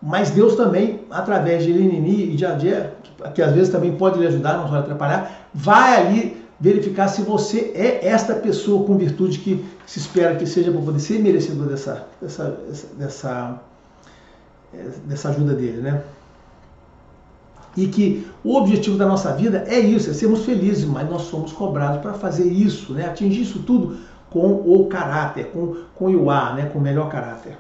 Mas Deus também, através de Elinini e de Adé, que às vezes também pode lhe ajudar, não vai atrapalhar, vai ali verificar se você é esta pessoa com virtude que se espera que seja para poder ser merecedor dessa ajuda dele, né? E que o objetivo da nossa vida é isso, é sermos felizes, mas nós somos cobrados para fazer isso, né? Atingir isso tudo com o caráter, com o Iuá, né? Com o melhor caráter.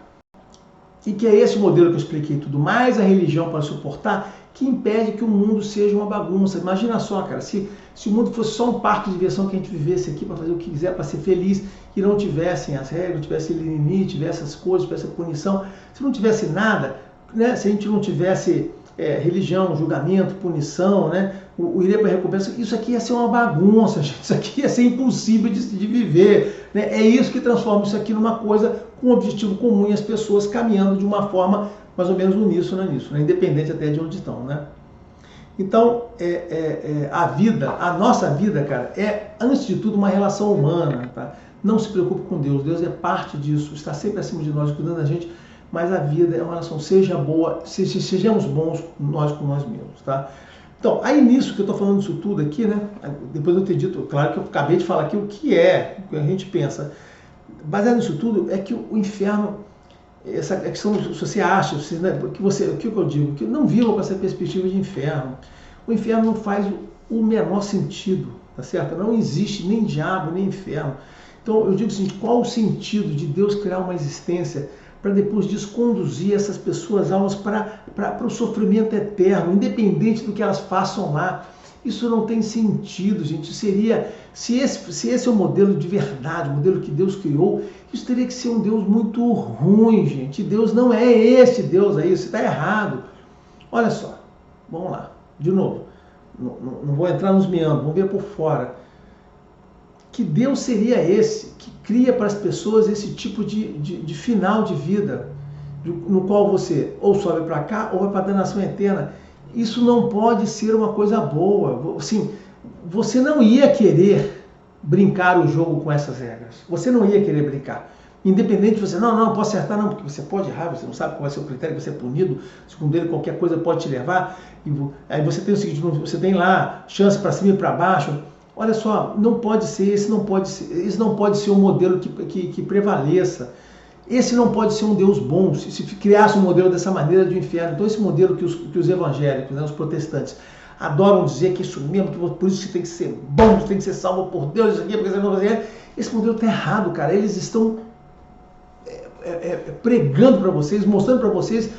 E que é esse modelo que eu expliquei tudo, mais a religião para suportar, que impede que o mundo seja uma bagunça. Imagina só, cara, se o mundo fosse só um parque de diversão que a gente vivesse aqui para fazer o que quiser, para ser feliz, e não tivessem as regras, não tivesse limite, tivesse as coisas, tivesse a punição, se não tivesse nada, né? Se a gente não tivesse religião, julgamento, punição, né? O Iria para recompensa, isso aqui ia ser uma bagunça, gente. Isso aqui ia ser impossível de viver, né? É isso que transforma isso aqui numa coisa com um objetivo comum e as pessoas caminhando de uma forma mais ou menos uníssona nisso, né? Independente até de onde estão, né? Então, a nossa vida, cara, é antes de tudo uma relação humana, tá? Não se preocupe com Deus, Deus é parte disso, está sempre acima de nós, cuidando da gente, mas a vida é uma relação, seja boa, sejamos bons nós com nós mesmos, tá? Então, aí nisso que eu estou falando isso tudo aqui, né? Depois de eu ter dito, claro que eu acabei de falar aqui o que a gente pensa. Baseado nisso tudo, é que o inferno, essa questão, se você acha, né, o que eu digo, que não viva com essa perspectiva de inferno. O inferno não faz o menor sentido, tá certo? Não existe nem diabo, nem inferno. Então, eu digo assim, qual o sentido de Deus criar uma existência para depois disso conduzir essas pessoas, almas, para o sofrimento eterno, independente do que elas façam lá? Isso não tem sentido, gente. Seria, se esse é o modelo de verdade, o modelo que Deus criou, isso teria que ser um Deus muito ruim, gente. Deus não é esse Deus aí, você está errado. Olha só, vamos lá, de novo. Não vou entrar nos meandros, vamos ver por fora. Que Deus seria esse que cria para as pessoas esse tipo de final de vida, no qual você ou sobe para cá ou vai para a danação eterna? Isso não pode ser uma coisa boa. Assim, você não ia querer brincar o jogo com essas regras. Você não ia querer brincar. Independente de você, não posso acertar, não, porque você pode errar, você não sabe qual vai ser o critério, você é punido, segundo ele, qualquer coisa pode te levar. Aí você tem o seguinte, você tem lá chance para cima e para baixo. Olha só, não pode ser, esse não pode ser um modelo que prevaleça. Esse não pode ser um Deus bom, se criasse um modelo dessa maneira de inferno. Então esse modelo que os evangélicos, né, os protestantes, adoram dizer que isso mesmo, por isso que tem que ser bom, tem que ser salvo por Deus, isso aqui, porque você não fazer. Esse modelo está errado, cara. Eles estão pregando para vocês, mostrando para vocês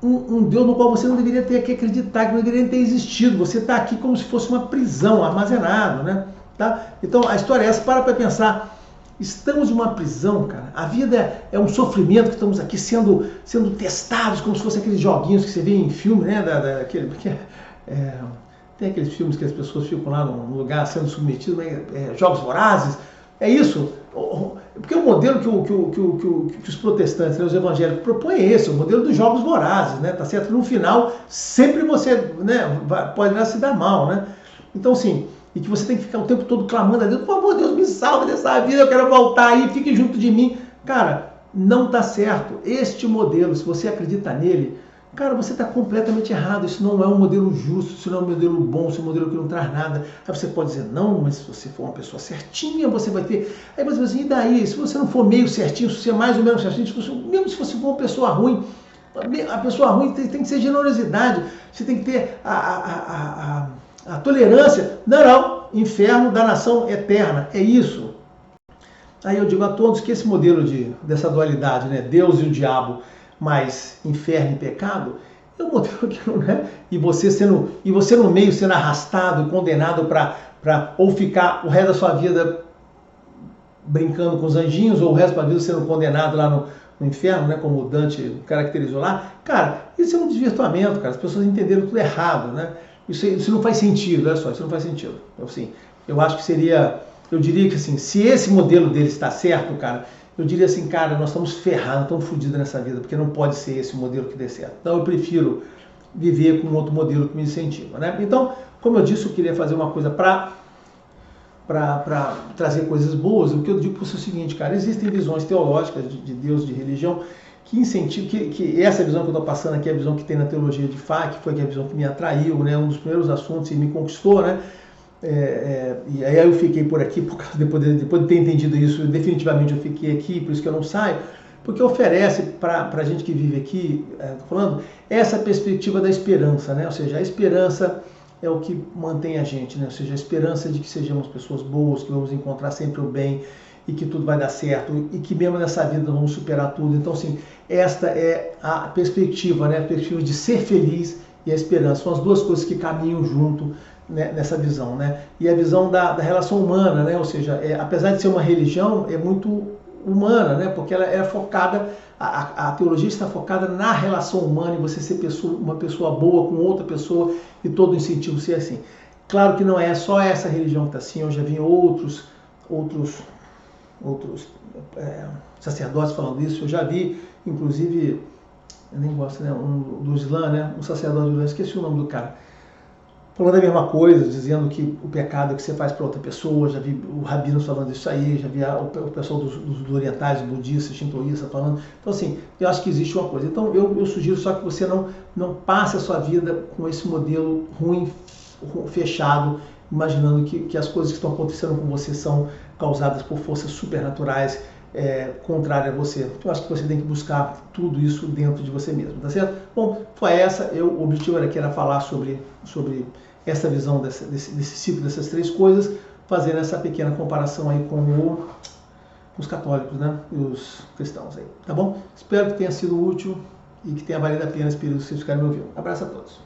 um Deus no qual você não deveria ter que acreditar, que não deveria ter existido. Você está aqui como se fosse uma prisão, armazenado, né? Tá? Então a história é essa, para pensar. Estamos em uma prisão, cara. A vida é um sofrimento que estamos aqui sendo testados, como se fossem aqueles joguinhos que você vê em filme, né? Tem aqueles filmes que as pessoas ficam lá num lugar sendo submetidas, jogos vorazes. É isso. Porque o modelo que os protestantes, né, os evangélicos propõem é esse, o modelo dos jogos vorazes, né? Tá certo? No final, sempre você, né, pode se dar mal, né? Então, assim, e que você tem que ficar o tempo todo clamando a Deus, por favor, Deus, me salve dessa vida, eu quero voltar aí, fique junto de mim. Cara, não tá certo. Este modelo, se você acredita nele, cara, você está completamente errado. Isso não é um modelo justo, isso não é um modelo bom, isso é um modelo que não traz nada. Aí você pode dizer, não, mas se você for uma pessoa certinha, você vai ter... Aí você vai dizer, e daí? Se você não for meio certinho, se você é mais ou menos certinho, mesmo se você for uma pessoa ruim, A pessoa ruim tem que ser generosidade, você tem que ter a tolerância. Não, inferno, danação eterna, é isso. Aí eu digo a todos que esse modelo dessa dualidade, né, Deus e o diabo, mais inferno e pecado, é um modelo que não é. E você no meio sendo arrastado e condenado para ou ficar o resto da sua vida brincando com os anjinhos, ou o resto da vida sendo condenado lá no inferno, né, como o Dante caracterizou lá. Cara, isso é um desvirtuamento, cara. As pessoas entenderam tudo errado, né? Isso não faz sentido, olha só, isso não faz sentido. Então, assim, eu acho que seria, eu diria que assim, se esse modelo dele está certo, cara, eu diria assim, cara, nós estamos ferrados, estamos fodidos nessa vida, porque não pode ser esse o modelo que dê certo. Então eu prefiro viver com outro modelo que me incentiva, né? Então, como eu disse, eu queria fazer uma coisa para trazer coisas boas. O que eu digo para você é o seguinte, cara, existem visões teológicas de Deus, de religião, que incentivam, que essa visão que eu estou passando aqui é a visão que tem na teologia de Fá, que foi a visão que me atraiu, né, um dos primeiros assuntos e me conquistou, né, e aí eu fiquei por aqui, depois de ter entendido isso, definitivamente eu fiquei aqui, por isso que eu não saio, porque oferece para a gente que vive aqui, falando, essa perspectiva da esperança, né, ou seja, a esperança é o que mantém a gente, né? Ou seja, a esperança de que sejamos pessoas boas, que vamos encontrar sempre o bem e que tudo vai dar certo e que mesmo nessa vida vamos superar tudo. Então, assim, esta é a perspectiva, né? A perspectiva de ser feliz e a esperança. São as duas coisas que caminham junto, né, nessa visão, né? E a visão da relação humana, né? Ou seja, apesar de ser uma religião, é muito humana, né? Porque ela é focada, a teologia está focada na relação humana e você ser uma pessoa boa com outra pessoa e todo incentivo ser assim. Claro que não é só essa religião que está assim, eu já vi outros sacerdotes falando isso, eu já vi, inclusive, eu nem gosto, né, do Islã, né, um sacerdote do Islã, esqueci o nome do cara, falando a mesma coisa, dizendo que o pecado que você faz para outra pessoa, já vi o rabinos falando isso aí, já vi o pessoal dos orientais, budistas, shintoístas falando. Então, assim, eu acho que existe uma coisa. Então, eu sugiro só que você não passe a sua vida com esse modelo ruim, fechado, imaginando que as coisas que estão acontecendo com você são causadas por forças supernaturais, contrárias a você. Eu acho que você tem que buscar tudo isso dentro de você mesmo, tá certo? Bom, foi essa. O objetivo era falar sobre essa visão desse ciclo dessas três coisas, fazendo essa pequena comparação aí com os católicos, né, e os cristãos aí, tá bom? Espero que tenha sido útil e que tenha valido a pena esse período que vocês ficarem me ouvindo. Abraço a todos.